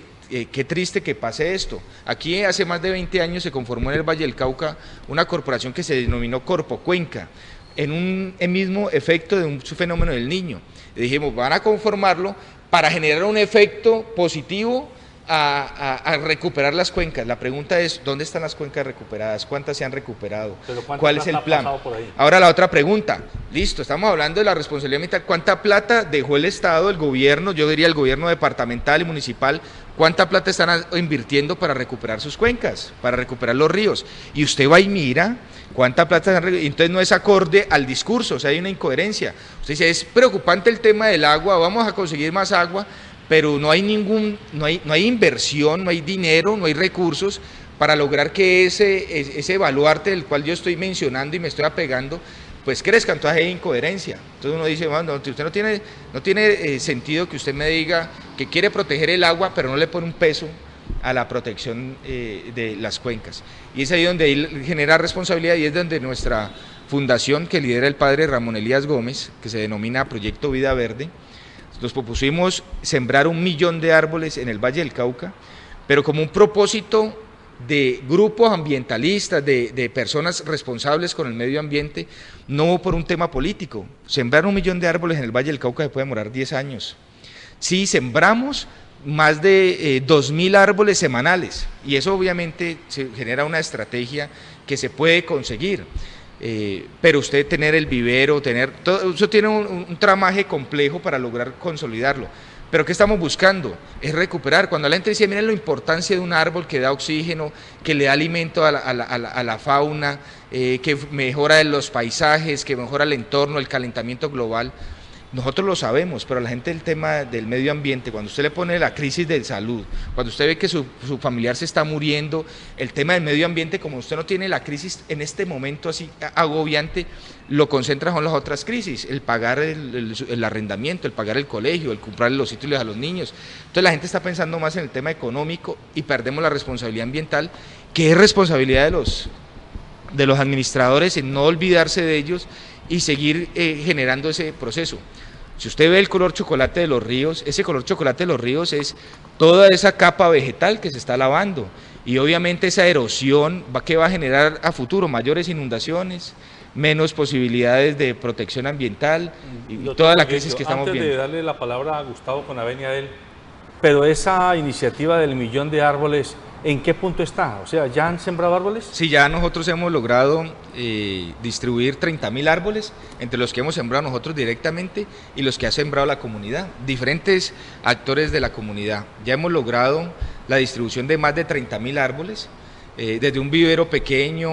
qué triste que pase esto. Aquí hace más de 20 años se conformó en el Valle del Cauca una corporación que se denominó Corpo Cuenca, en un mismo efecto de un fenómeno del Niño. Y dijimos, van a conformarlo para generar un efecto positivo a recuperar las cuencas. La pregunta es, ¿dónde están las cuencas recuperadas? ¿Cuántas se han recuperado? ¿Cuál es el plan? Ahora la otra pregunta, listo, estamos hablando de la responsabilidad ambiental. ¿Cuánta plata dejó el Estado, el gobierno, yo diría el gobierno departamental y municipal, cuánta plata están invirtiendo para recuperar sus cuencas, para recuperar los ríos? Y usted va y mira cuánta plata están, entonces no es acorde al discurso, o sea, hay una incoherencia. Usted dice, es preocupante el tema del agua, vamos a conseguir más agua, pero no hay inversión, no hay dinero, no hay recursos para lograr que ese baluarte del cual yo estoy mencionando y me estoy apegando, pues crezca. Entonces hay incoherencia. Entonces uno dice, bueno, usted no tiene sentido que usted me diga que quiere proteger el agua, pero no le pone un peso a la protección de las cuencas. Y es ahí donde genera responsabilidad, y es donde nuestra fundación, que lidera el padre Ramón Elías Gómez, que se denomina Proyecto Vida Verde, nos propusimos sembrar 1 millón de árboles en el Valle del Cauca, pero como un propósito de grupos ambientalistas, de personas responsables con el medio ambiente, no por un tema político. Sembrar 1 millón de árboles en el Valle del Cauca se puede demorar 10 años. Si sembramos más de 2.000 árboles semanales, y eso obviamente se genera una estrategia que se puede conseguir. Pero usted tener el vivero, todo eso tiene un tramaje complejo para lograr consolidarlo. Pero ¿qué estamos buscando? Es recuperar. Cuando la gente dice, miren la importancia de un árbol que da oxígeno, que le da alimento a la fauna, que mejora los paisajes, que mejora el entorno, el calentamiento global. Nosotros lo sabemos, pero a la gente el tema del medio ambiente, cuando usted le pone la crisis de salud, cuando usted ve que su familiar se está muriendo, el tema del medio ambiente, como usted no tiene la crisis en este momento así agobiante, lo concentra con las otras crisis, el pagar el arrendamiento, el pagar el colegio, el comprar los útiles a los niños. Entonces la gente está pensando más en el tema económico y perdemos la responsabilidad ambiental, que es responsabilidad de los administradores en no olvidarse de ellos y seguir generando ese proceso. Si usted ve el color chocolate de los ríos, ese color chocolate de los ríos es toda esa capa vegetal que se está lavando, y obviamente esa erosión que va a generar a futuro mayores inundaciones, menos posibilidades de protección ambiental y toda la crisis que estamos viendo. Antes de darle la palabra a Gustavo con la venia de él, pero esa iniciativa del 1 millón de árboles, ¿en qué punto está? O sea, ¿ya han sembrado árboles? Sí, ya nosotros hemos logrado distribuir 30.000 árboles, entre los que hemos sembrado nosotros directamente y los que ha sembrado la comunidad, diferentes actores de la comunidad. Ya hemos logrado la distribución de más de 30.000 árboles, desde un vivero pequeño,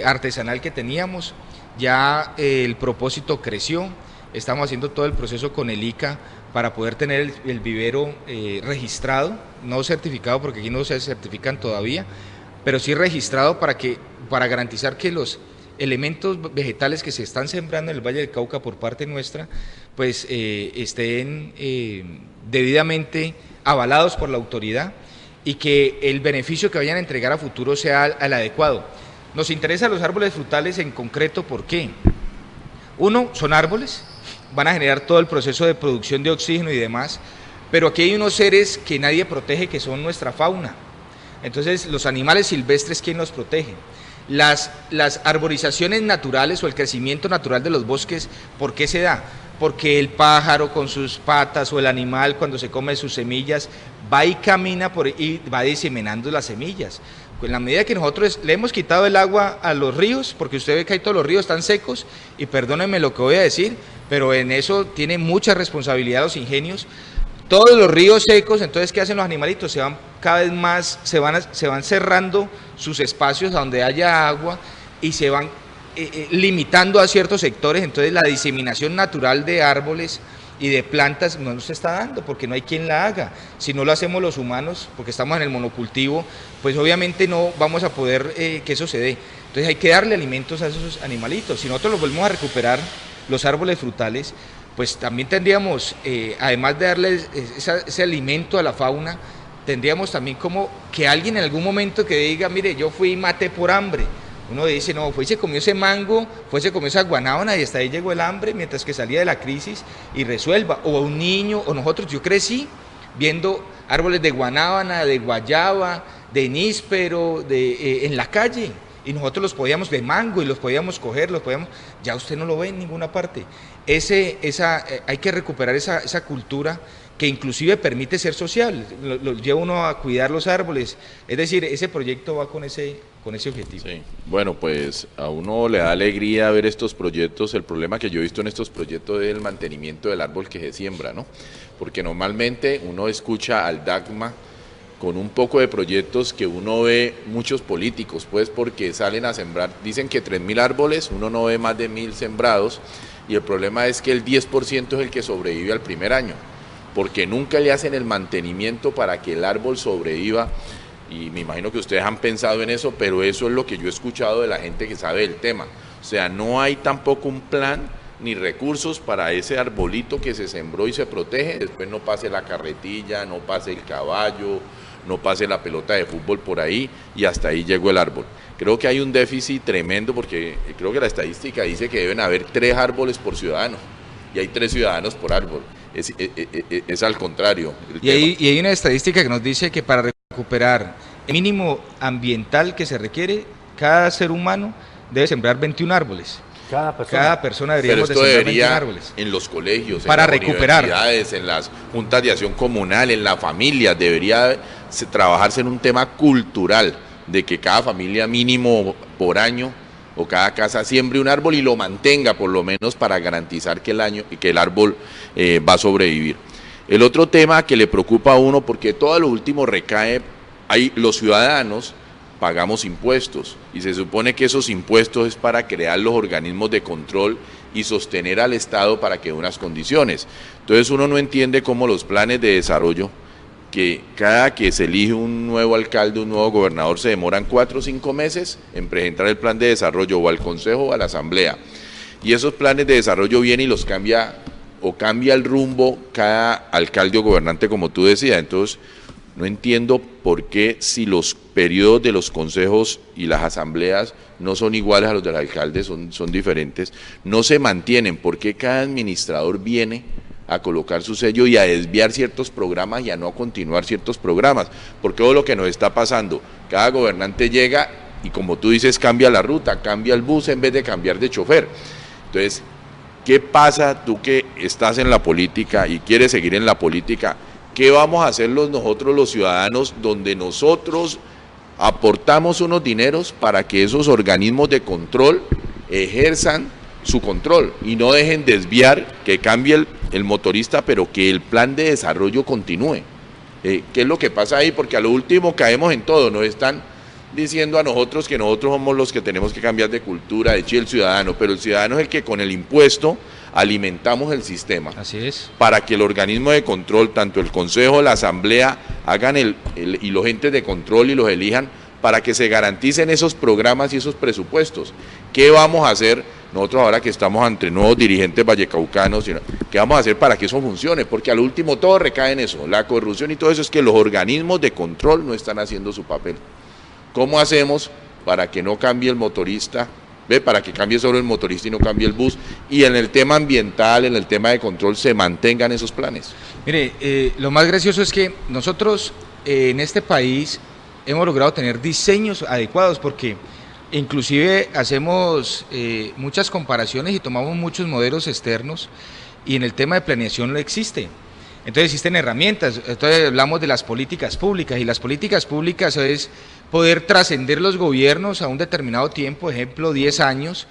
artesanal que teníamos, ya el propósito creció, estamos haciendo todo el proceso con el ICA, para poder tener el vivero registrado, no certificado porque aquí no se certifican todavía, pero sí registrado para garantizar que los elementos vegetales que se están sembrando en el Valle del Cauca por parte nuestra, pues estén debidamente avalados por la autoridad y que el beneficio que vayan a entregar a futuro sea el adecuado. Nos interesan los árboles frutales en concreto, ¿por qué? Uno, son árboles, van a generar todo el proceso de producción de oxígeno y demás, pero aquí hay unos seres que nadie protege, que son nuestra fauna. Entonces, los animales silvestres, ¿quién los protege? Las arborizaciones naturales o el crecimiento natural de los bosques, ¿por qué se da? Porque el pájaro con sus patas o el animal cuando se come sus semillas va y camina y va diseminando las semillas. En la medida que nosotros le hemos quitado el agua a los ríos, porque usted ve que ahí todos los ríos están secos, y perdónenme lo que voy a decir, pero en eso tienen mucha responsabilidad los ingenios, todos los ríos secos, entonces ¿qué hacen los animalitos? Se van cada vez más, se van cerrando sus espacios donde haya agua y se van limitando a ciertos sectores, entonces la diseminación natural de árboles y de plantas no se está dando porque no hay quien la haga. Si no lo hacemos los humanos, porque estamos en el monocultivo, pues obviamente no vamos a poder que eso se dé. Entonces hay que darle alimentos a esos animalitos. Si nosotros los volvemos a recuperar, los árboles frutales, pues también tendríamos, además de darles ese alimento a la fauna, tendríamos también como que alguien en algún momento que diga, mire, yo fui y maté por hambre. Uno dice, no, fue y se comió ese mango, fue y se comió esa guanábana y hasta ahí llegó el hambre mientras que salía de la crisis y resuelva. O a un niño, o nosotros, yo crecí viendo árboles de guanábana, de guayaba, de níspero, en la calle. Y nosotros los podíamos, de mango, y los podíamos coger, ya usted no lo ve en ninguna parte. Hay que recuperar esa cultura que inclusive permite ser social, lo lleva uno a cuidar los árboles, es decir, ese proyecto va con ese objetivo. Sí. Bueno, pues a uno le da alegría ver estos proyectos. El problema que yo he visto en estos proyectos es el mantenimiento del árbol que se siembra, ¿no? Porque normalmente uno escucha al DACMA con un poco de proyectos que uno ve muchos políticos, pues porque salen a sembrar, dicen que 3.000 árboles, uno no ve más de 1.000 sembrados, y el problema es que el 10% es el que sobrevive al primer año, porque nunca le hacen el mantenimiento para que el árbol sobreviva, y me imagino que ustedes han pensado en eso, pero eso es lo que yo he escuchado de la gente que sabe del tema. O sea, no hay tampoco un plan ni recursos para ese arbolito que se sembró y se protege, después no pase la carretilla, no pase el caballo, no pase la pelota de fútbol por ahí, y hasta ahí llegó el árbol. Creo que hay un déficit tremendo, porque creo que la estadística dice que deben haber 3 árboles por ciudadano, y hay 3 ciudadanos por árbol. Es al contrario. Y hay una estadística que nos dice que para recuperar el mínimo ambiental que se requiere, cada ser humano debe sembrar 21 árboles. Cada persona deberíamos Pero esto sembrar debería 21 árboles. En los colegios, para en las recuperar. universidades, en las juntas de acción comunal, en la familia, debería trabajarse en un tema cultural, de que cada familia mínimo por año o cada casa siembre un árbol y lo mantenga por lo menos para garantizar que el árbol va a sobrevivir. El otro tema que le preocupa a uno, porque todo lo último recae, los ciudadanos pagamos impuestos y se supone que esos impuestos es para crear los organismos de control y sostener al Estado para que dé unas condiciones. Entonces uno no entiende cómo los planes de desarrollo, que cada que se elige un nuevo alcalde, un nuevo gobernador, se demoran 4 o 5 meses en presentar el plan de desarrollo o al Consejo o a la Asamblea. Y esos planes de desarrollo vienen y los cambia, o cambia el rumbo cada alcalde o gobernante, como tú decías. Entonces, no entiendo por qué, si los periodos de los consejos y las asambleas no son iguales a los del alcalde, son diferentes, no se mantienen. ¿Por qué cada administrador viene a colocar su sello y a desviar ciertos programas y a no continuar ciertos programas? Porque todo lo que nos está pasando, cada gobernante llega y, como tú dices, cambia la ruta, cambia el bus en vez de cambiar de chofer. Entonces, ¿qué pasa tú que estás en la política y quieres seguir en la política? ¿Qué vamos a hacer nosotros los ciudadanos, donde nosotros aportamos unos dineros para que esos organismos de control ejerzan su control y no dejen desviar, que cambie el motorista, pero que el plan de desarrollo continúe? ¿Qué es lo que pasa ahí? Porque a lo último caemos en todo, nos están diciendo a nosotros que nosotros somos los que tenemos que cambiar de cultura, de el ciudadano, pero el ciudadano es el que con el impuesto alimentamos el sistema. Así es. Para que el organismo de control, tanto el Consejo, la Asamblea, hagan y los entes de control y los elijan, para que se garanticen esos programas y esos presupuestos. ¿Qué vamos a hacer nosotros ahora que estamos ante nuevos dirigentes vallecaucanos? ¿Qué vamos a hacer para que eso funcione? Porque al último todo recae en eso, la corrupción y todo eso, es que los organismos de control no están haciendo su papel. ¿Cómo hacemos para que no cambie el motorista? Para que cambie solo el motorista y no cambie el bus, y en el tema ambiental, en el tema de control, se mantengan esos planes. Mire, lo más gracioso es que nosotros en este país hemos logrado tener diseños adecuados, porque inclusive hacemos muchas comparaciones y tomamos muchos modelos externos, y en el tema de planeación no existe. Entonces existen herramientas. Entonces hablamos de las políticas públicas, y las políticas públicas es poder trascender los gobiernos a un determinado tiempo, ejemplo 10 años,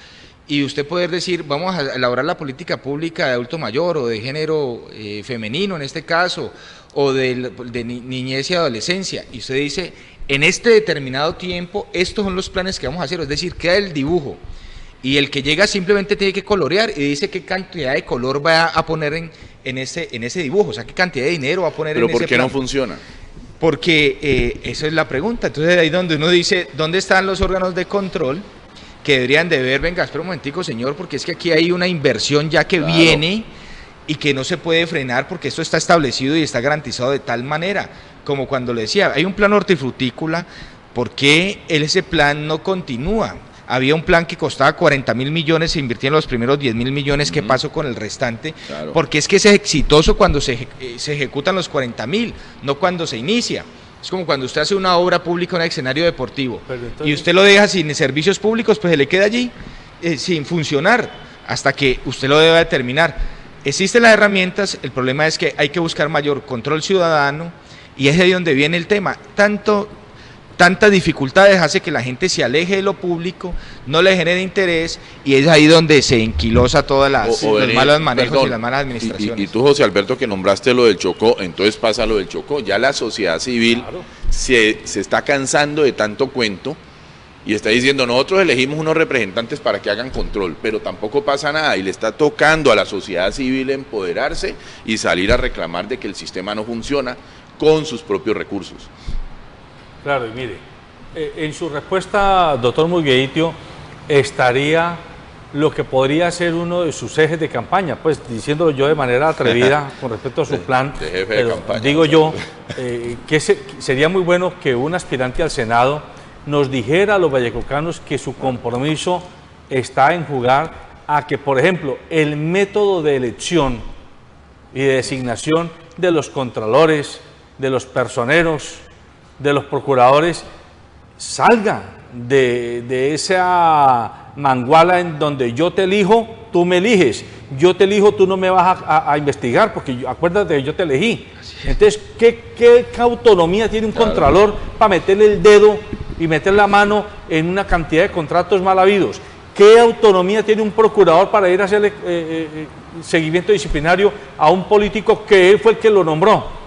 y usted poder decir, vamos a elaborar la política pública de adulto mayor o de género femenino en este caso, o de niñez y adolescencia, y usted dice, en este determinado tiempo, estos son los planes que vamos a hacer, es decir, queda el dibujo. y el que llega simplemente tiene que colorear y dice qué cantidad de color va a poner en ese dibujo, o sea, qué cantidad de dinero va a poner en ese plan. ¿Pero por qué no funciona? Porque esa es la pregunta. Entonces ahí donde uno dice, ¿dónde están los órganos de control que deberían de ver? Venga, espera un momentico, señor, porque es que aquí hay una inversión ya que viene y que no se puede frenar porque esto está establecido y está garantizado de tal manera, como cuando le decía, hay un plan hortifrutícola, ¿por qué ese plan no continúa? Había un plan que costaba 40.000 millones, se invirtieron los primeros 10.000 millones, ¿qué pasó con el restante? Claro. Porque es que es exitoso cuando se ejecutan los 40.000, no cuando se inicia. Es como cuando usted hace una obra pública en un escenario deportivo y usted lo deja sin servicios públicos, pues se le queda allí sin funcionar hasta que usted lo deba terminar. Existen las herramientas, el problema es que hay que buscar mayor control ciudadano y es de ahí donde viene el tema. Tantas dificultades hace que la gente se aleje de lo público, no le genere interés y es ahí donde se enquilosa todos los malos manejos y las malas administraciones. Y tú, José Alberto, que nombraste lo del Chocó, entonces pasa lo del Chocó, ya la sociedad civil se está cansando de tanto cuento y está diciendo, nosotros elegimos unos representantes para que hagan control, pero tampoco pasa nada y le está tocando a la sociedad civil empoderarse y salir a reclamar de que el sistema no funciona con sus propios recursos. Claro, y mire, en su respuesta, doctor Mugueitio, estaría lo que podría ser uno de sus ejes de campaña, pues diciéndolo yo de manera atrevida con respecto a su plan, de jefe de campaña, digo yo que sería muy bueno que un aspirante al Senado nos dijera a los vallecaucanos que su compromiso está en jugar a que, por ejemplo, el método de elección y de designación de los contralores, de los personeros, de los procuradores, salga de esa manguala en donde yo te elijo, tú me eliges, yo te elijo, tú no me vas a investigar, porque acuérdate, yo te elegí. Entonces, ¿qué autonomía tiene un contralor para meterle el dedo y meter la mano en una cantidad de contratos mal habidos? ¿Qué autonomía tiene un procurador para ir a hacerle seguimiento disciplinario a un político que él fue el que lo nombró?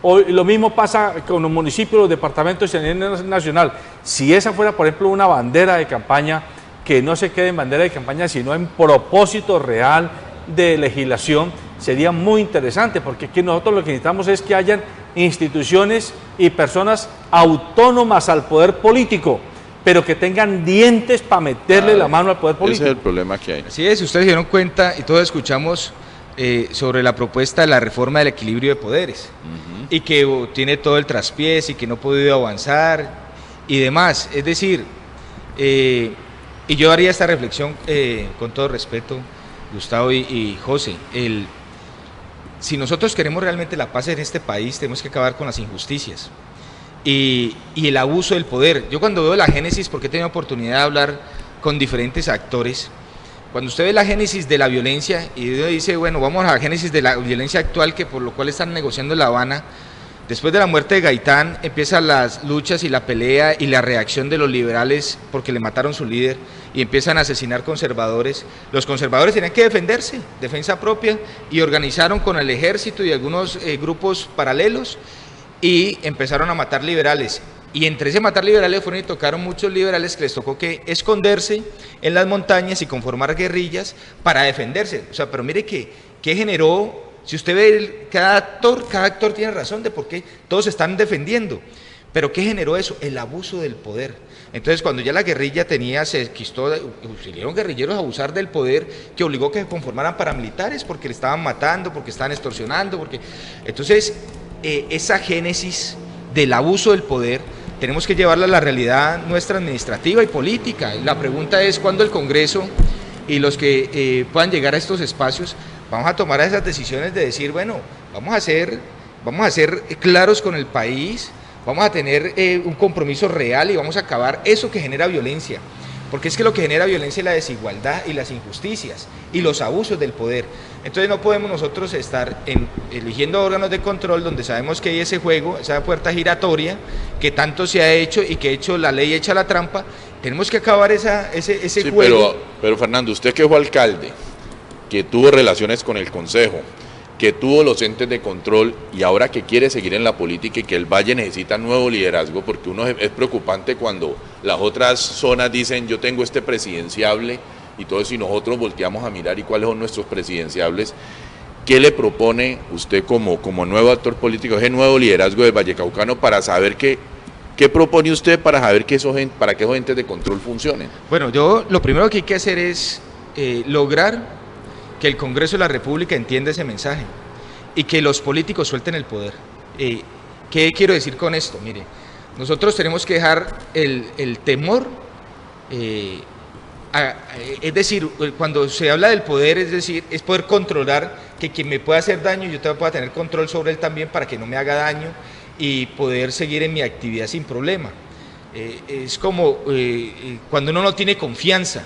O lo mismo pasa con los municipios, los departamentos y a nivel nacional. Si esa fuera, por ejemplo, una bandera de campaña, que no se quede en bandera de campaña, sino en propósito real de legislación, sería muy interesante, porque aquí nosotros lo que necesitamos es que hayan instituciones y personas autónomas al poder político, pero que tengan dientes para meterle la mano al poder político. Ese es el problema que hay. Así es, ustedes se dieron cuenta y todos escuchamos sobre la propuesta de la reforma del equilibrio de poderes, y que tiene todo el traspiés y que no ha podido avanzar y demás. Es decir, y yo haría esta reflexión con todo respeto, Gustavo y José, si nosotros queremos realmente la paz en este país, tenemos que acabar con las injusticias y el abuso del poder. Yo cuando veo la génesis, porque he tenido oportunidad de hablar con diferentes actores, cuando usted ve la génesis de la violencia y uno dice, bueno, vamos a la génesis de la violencia actual, que por lo cual están negociando en La Habana, después de la muerte de Gaitán empiezan las luchas y la pelea y la reacción de los liberales porque le mataron su líder y empiezan a asesinar conservadores. Los conservadores tenían que defenderse, defensa propia, y organizaron con el ejército y algunos grupos paralelos y empezaron a matar liberales. Y entre ese matar liberales fueron y tocaron muchos liberales que les tocó que esconderse en las montañas y conformar guerrillas para defenderse. O sea, pero mire que generó, si usted ve cada actor tiene razón de por qué todos se están defendiendo. Pero ¿qué generó eso? El abuso del poder. Entonces, cuando ya la guerrilla se quistó, salieron guerrilleros a abusar del poder, que obligó que se conformaran paramilitares porque le estaban matando, porque estaban extorsionando, porque... Entonces, esa génesis del abuso del poder tenemos que llevarla a la realidad nuestra administrativa y política. La pregunta es cuándo el Congreso y los que puedan llegar a estos espacios vamos a tomar esas decisiones de decir, bueno, vamos a ser claros con el país, vamos a tener un compromiso real y vamos a acabar eso que genera violencia, porque es que lo que genera violencia es la desigualdad y las injusticias y los abusos del poder. Entonces no podemos nosotros estar eligiendo órganos de control donde sabemos que hay ese juego, esa puerta giratoria que tanto se ha hecho y que ha hecho la ley, echa la trampa. Tenemos que acabar ese juego. Pero Fernando, usted que fue alcalde, que tuvo relaciones con el Consejo, que tuvo los entes de control y ahora que quiere seguir en la política y que el Valle necesita nuevo liderazgo, porque es preocupante cuando las otras zonas dicen yo tengo este presidenciable, y todo eso, y nosotros volteamos a mirar y cuáles son nuestros presidenciables. ¿Qué le propone usted como nuevo actor político, ese nuevo liderazgo del Vallecaucano, para saber qué propone usted para saber para que esos entes de control funcionen? Bueno, lo primero que hay que hacer es lograr que el Congreso de la República entienda ese mensaje y que los políticos suelten el poder. ¿Qué quiero decir con esto? Mire, nosotros tenemos que dejar el temor, es decir, cuando se habla del poder, es poder controlar que quien me pueda hacer daño, yo pueda tener control sobre él también para que no me haga daño y poder seguir en mi actividad sin problema. Es como cuando uno no tiene confianza.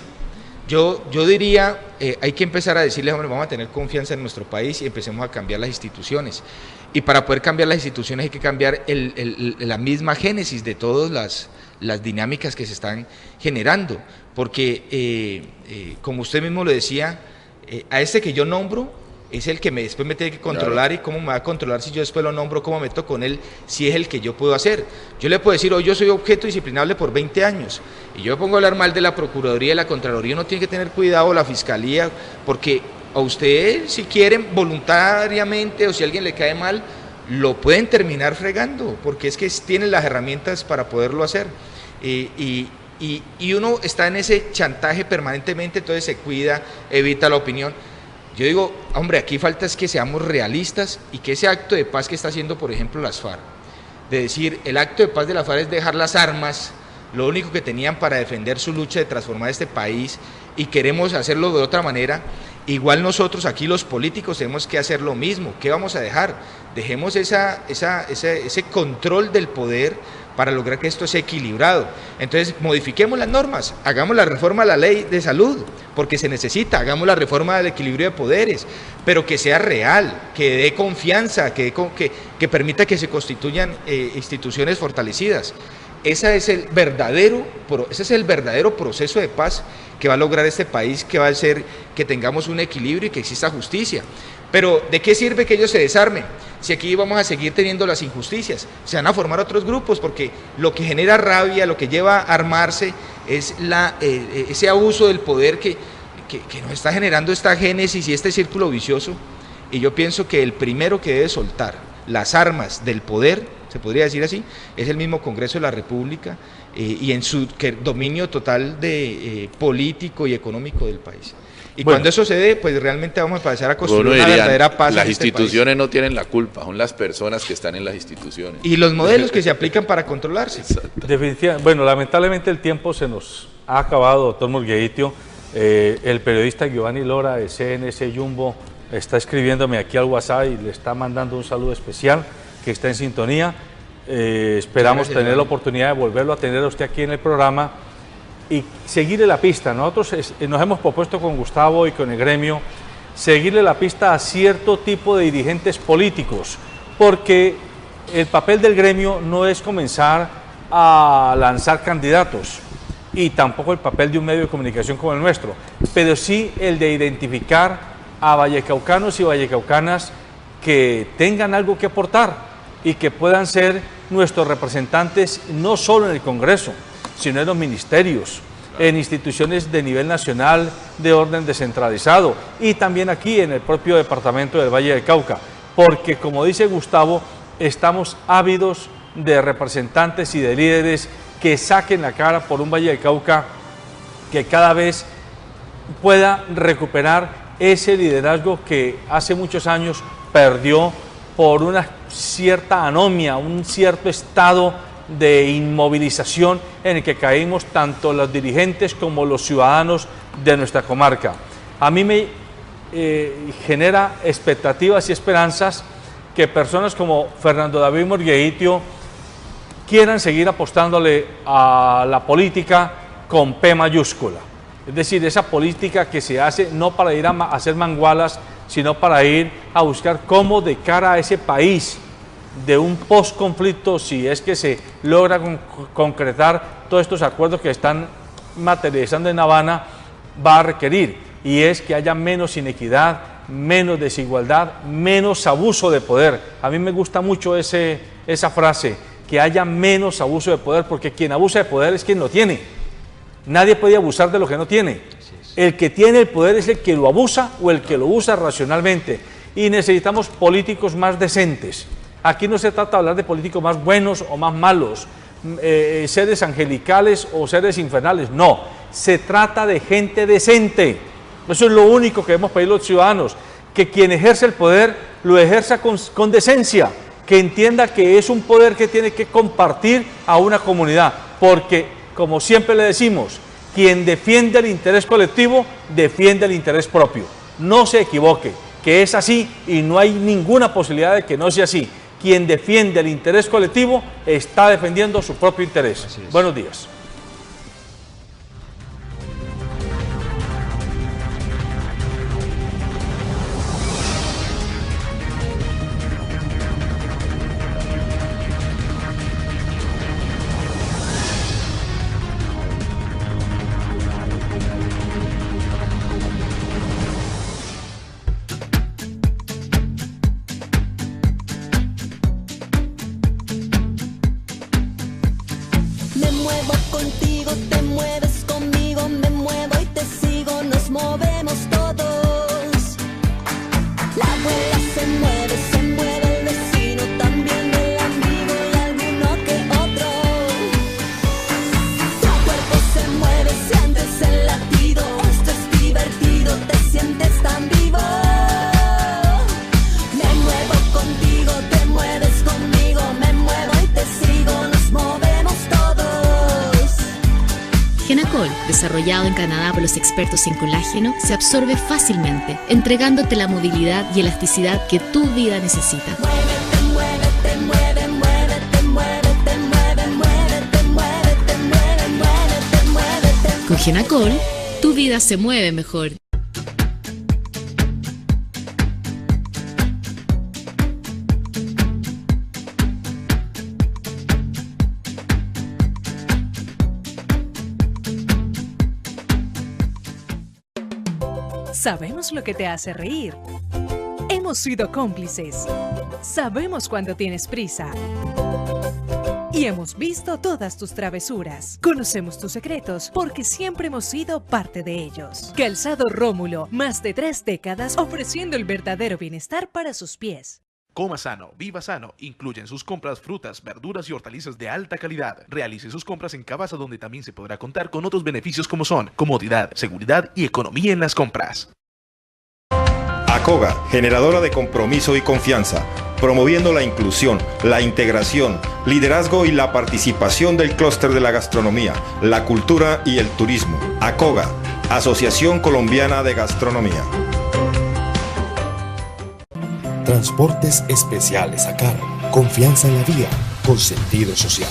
Yo diría, hay que empezar a decirles, hombre, vamos a tener confianza en nuestro país y empecemos a cambiar las instituciones. Y para poder cambiar las instituciones hay que cambiar la misma génesis de todas las dinámicas que se están generando. Porque, como usted mismo lo decía, a este que yo nombro es el que después me tiene que controlar. Claro. Y cómo me va a controlar si yo después lo nombro, cómo me meto con él, si es el que yo puedo hacer. Yo le puedo decir, hoy yo soy objeto disciplinable por 20 años, y yo me pongo a hablar mal de la Procuraduría y de la Contraloría. Uno tiene que tener cuidado, la Fiscalía, porque a usted, si quieren voluntariamente, o si a alguien le cae mal, lo pueden terminar fregando, porque es que tienen las herramientas para poderlo hacer. Y uno está en ese chantaje permanentemente, entonces se cuida, evita la opinión. Yo digo, hombre, aquí falta es que seamos realistas y que ese acto de paz que está haciendo, por ejemplo, las FARC, de decir, el acto de paz de las FARC es dejar las armas, lo único que tenían para defender su lucha de transformar este país, y queremos hacerlo de otra manera. Igual nosotros aquí los políticos tenemos que hacer lo mismo. ¿Qué vamos a dejar? Dejemos ese control del poder para lograr que esto sea equilibrado. Entonces, modifiquemos las normas, hagamos la reforma a la ley de salud, porque se necesita, hagamos la reforma del equilibrio de poderes, pero que sea real, que dé confianza, que permita que se constituyan instituciones fortalecidas. Ese es el verdadero proceso de paz que va a lograr este país, que va a hacer que tengamos un equilibrio y que exista justicia. Pero ¿de qué sirve que ellos se desarmen si aquí vamos a seguir teniendo las injusticias? Se van a formar otros grupos, porque lo que genera rabia, lo que lleva a armarse es ese abuso del poder que nos está generando esta génesis y este círculo vicioso. Y yo pienso que el primero que debe soltar las armas del poder, se podría decir así, es el mismo Congreso de la República, y en su dominio total de político y económico del país. Y bueno, cuando eso se dé, pues realmente vamos a pasar a construir una verdadera paz. Las instituciones no tienen la culpa, son las personas que están en las instituciones. Y los modelos que se aplican para controlarse. Definitivamente. Bueno, lamentablemente el tiempo se nos ha acabado, doctor Murgueitio. El periodista Giovanni Lora de CNC Jumbo está escribiéndome aquí al WhatsApp y le está mandando un saludo especial, que está en sintonía. Esperamos tener la oportunidad de volverlo a tener a usted aquí en el programa y seguirle la pista. Nosotros nos hemos propuesto con Gustavo y con el gremio seguirle la pista a cierto tipo de dirigentes políticos, porque el papel del gremio no es comenzar a lanzar candidatos, y tampoco el papel de un medio de comunicación como el nuestro, pero sí el de identificar a vallecaucanos y vallecaucanas que tengan algo que aportar y que puedan ser nuestros representantes no solo en el Congreso, sino en los ministerios, en instituciones de nivel nacional de orden descentralizado, y también aquí en el propio departamento del Valle del Cauca, porque como dice Gustavo, estamos ávidos de representantes y de líderes que saquen la cara por un Valle del Cauca que cada vez pueda recuperar ese liderazgo que hace muchos años perdió por una cierta anomia, un cierto estado de inmovilización en el que caímos tanto los dirigentes como los ciudadanos de nuestra comarca. A mí me genera expectativas y esperanzas que personas como Fernando David Murgueitio quieran seguir apostándole a la política con P mayúscula. Es decir, esa política que se hace no para ir a hacer mangualas, sino para ir a buscar cómo de cara a ese país de un post-conflicto, si es que se logra concretar todos estos acuerdos que están materializando en Habana, va a requerir, y es que haya menos inequidad, menos desigualdad, menos abuso de poder. A mí me gusta mucho esa frase, que haya menos abuso de poder, porque quien abusa de poder es quien lo tiene. Nadie puede abusar de lo que no tiene. El que tiene el poder es el que lo abusa o el que lo usa racionalmente. Y necesitamos políticos más decentes. Aquí no se trata de hablar de políticos más buenos o más malos, seres angelicales o seres infernales. No, se trata de gente decente. Eso es lo único que debemos pedir a los ciudadanos, que quien ejerce el poder lo ejerza con decencia, que entienda que es un poder que tiene que compartir a una comunidad, porque, como siempre le decimos, quien defiende el interés colectivo, defiende el interés propio. No se equivoque, que es así y no hay ninguna posibilidad de que no sea así. Quien defiende el interés colectivo está defendiendo su propio interés. Buenos días. Me muevo contigo, te mueves conmigo, me muevo y te sigo, nos movemos todos. La abuela se mueve el vecino, también el amigo y alguno que otro. Tu cuerpo se mueve, sientes el latido, esto es divertido, te sientes tan vivo. Me muevo contigo, te mueves conmigo, me muevo y te sigo, nos movemos todos. Genacol, desarrollado en Canadá por los expertos en colágeno, se absorbe fácilmente, entregándote la movilidad y elasticidad que tu vida necesita. Muévete, muévete, mueve, muévete, muévete, mueve, muévete, muévete, mueve, muévete, muévete. Con Genacol, tu vida se mueve mejor. Sabemos lo que te hace reír. Hemos sido cómplices. Sabemos cuando tienes prisa. Y hemos visto todas tus travesuras. Conocemos tus secretos porque siempre hemos sido parte de ellos. Calzado Rómulo, más de 3 décadas ofreciendo el verdadero bienestar para sus pies. Coma sano, viva sano. Incluye en sus compras frutas, verduras y hortalizas de alta calidad. Realice sus compras en Cabasa, donde también se podrá contar con otros beneficios como son comodidad, seguridad y economía en las compras. ACOGA, generadora de compromiso y confianza, promoviendo la inclusión, la integración, liderazgo y la participación del clúster de la gastronomía, la cultura y el turismo. ACOGA, Asociación Colombiana de Gastronomía. Transportes especiales a cargo. Confianza en la vía con sentido social.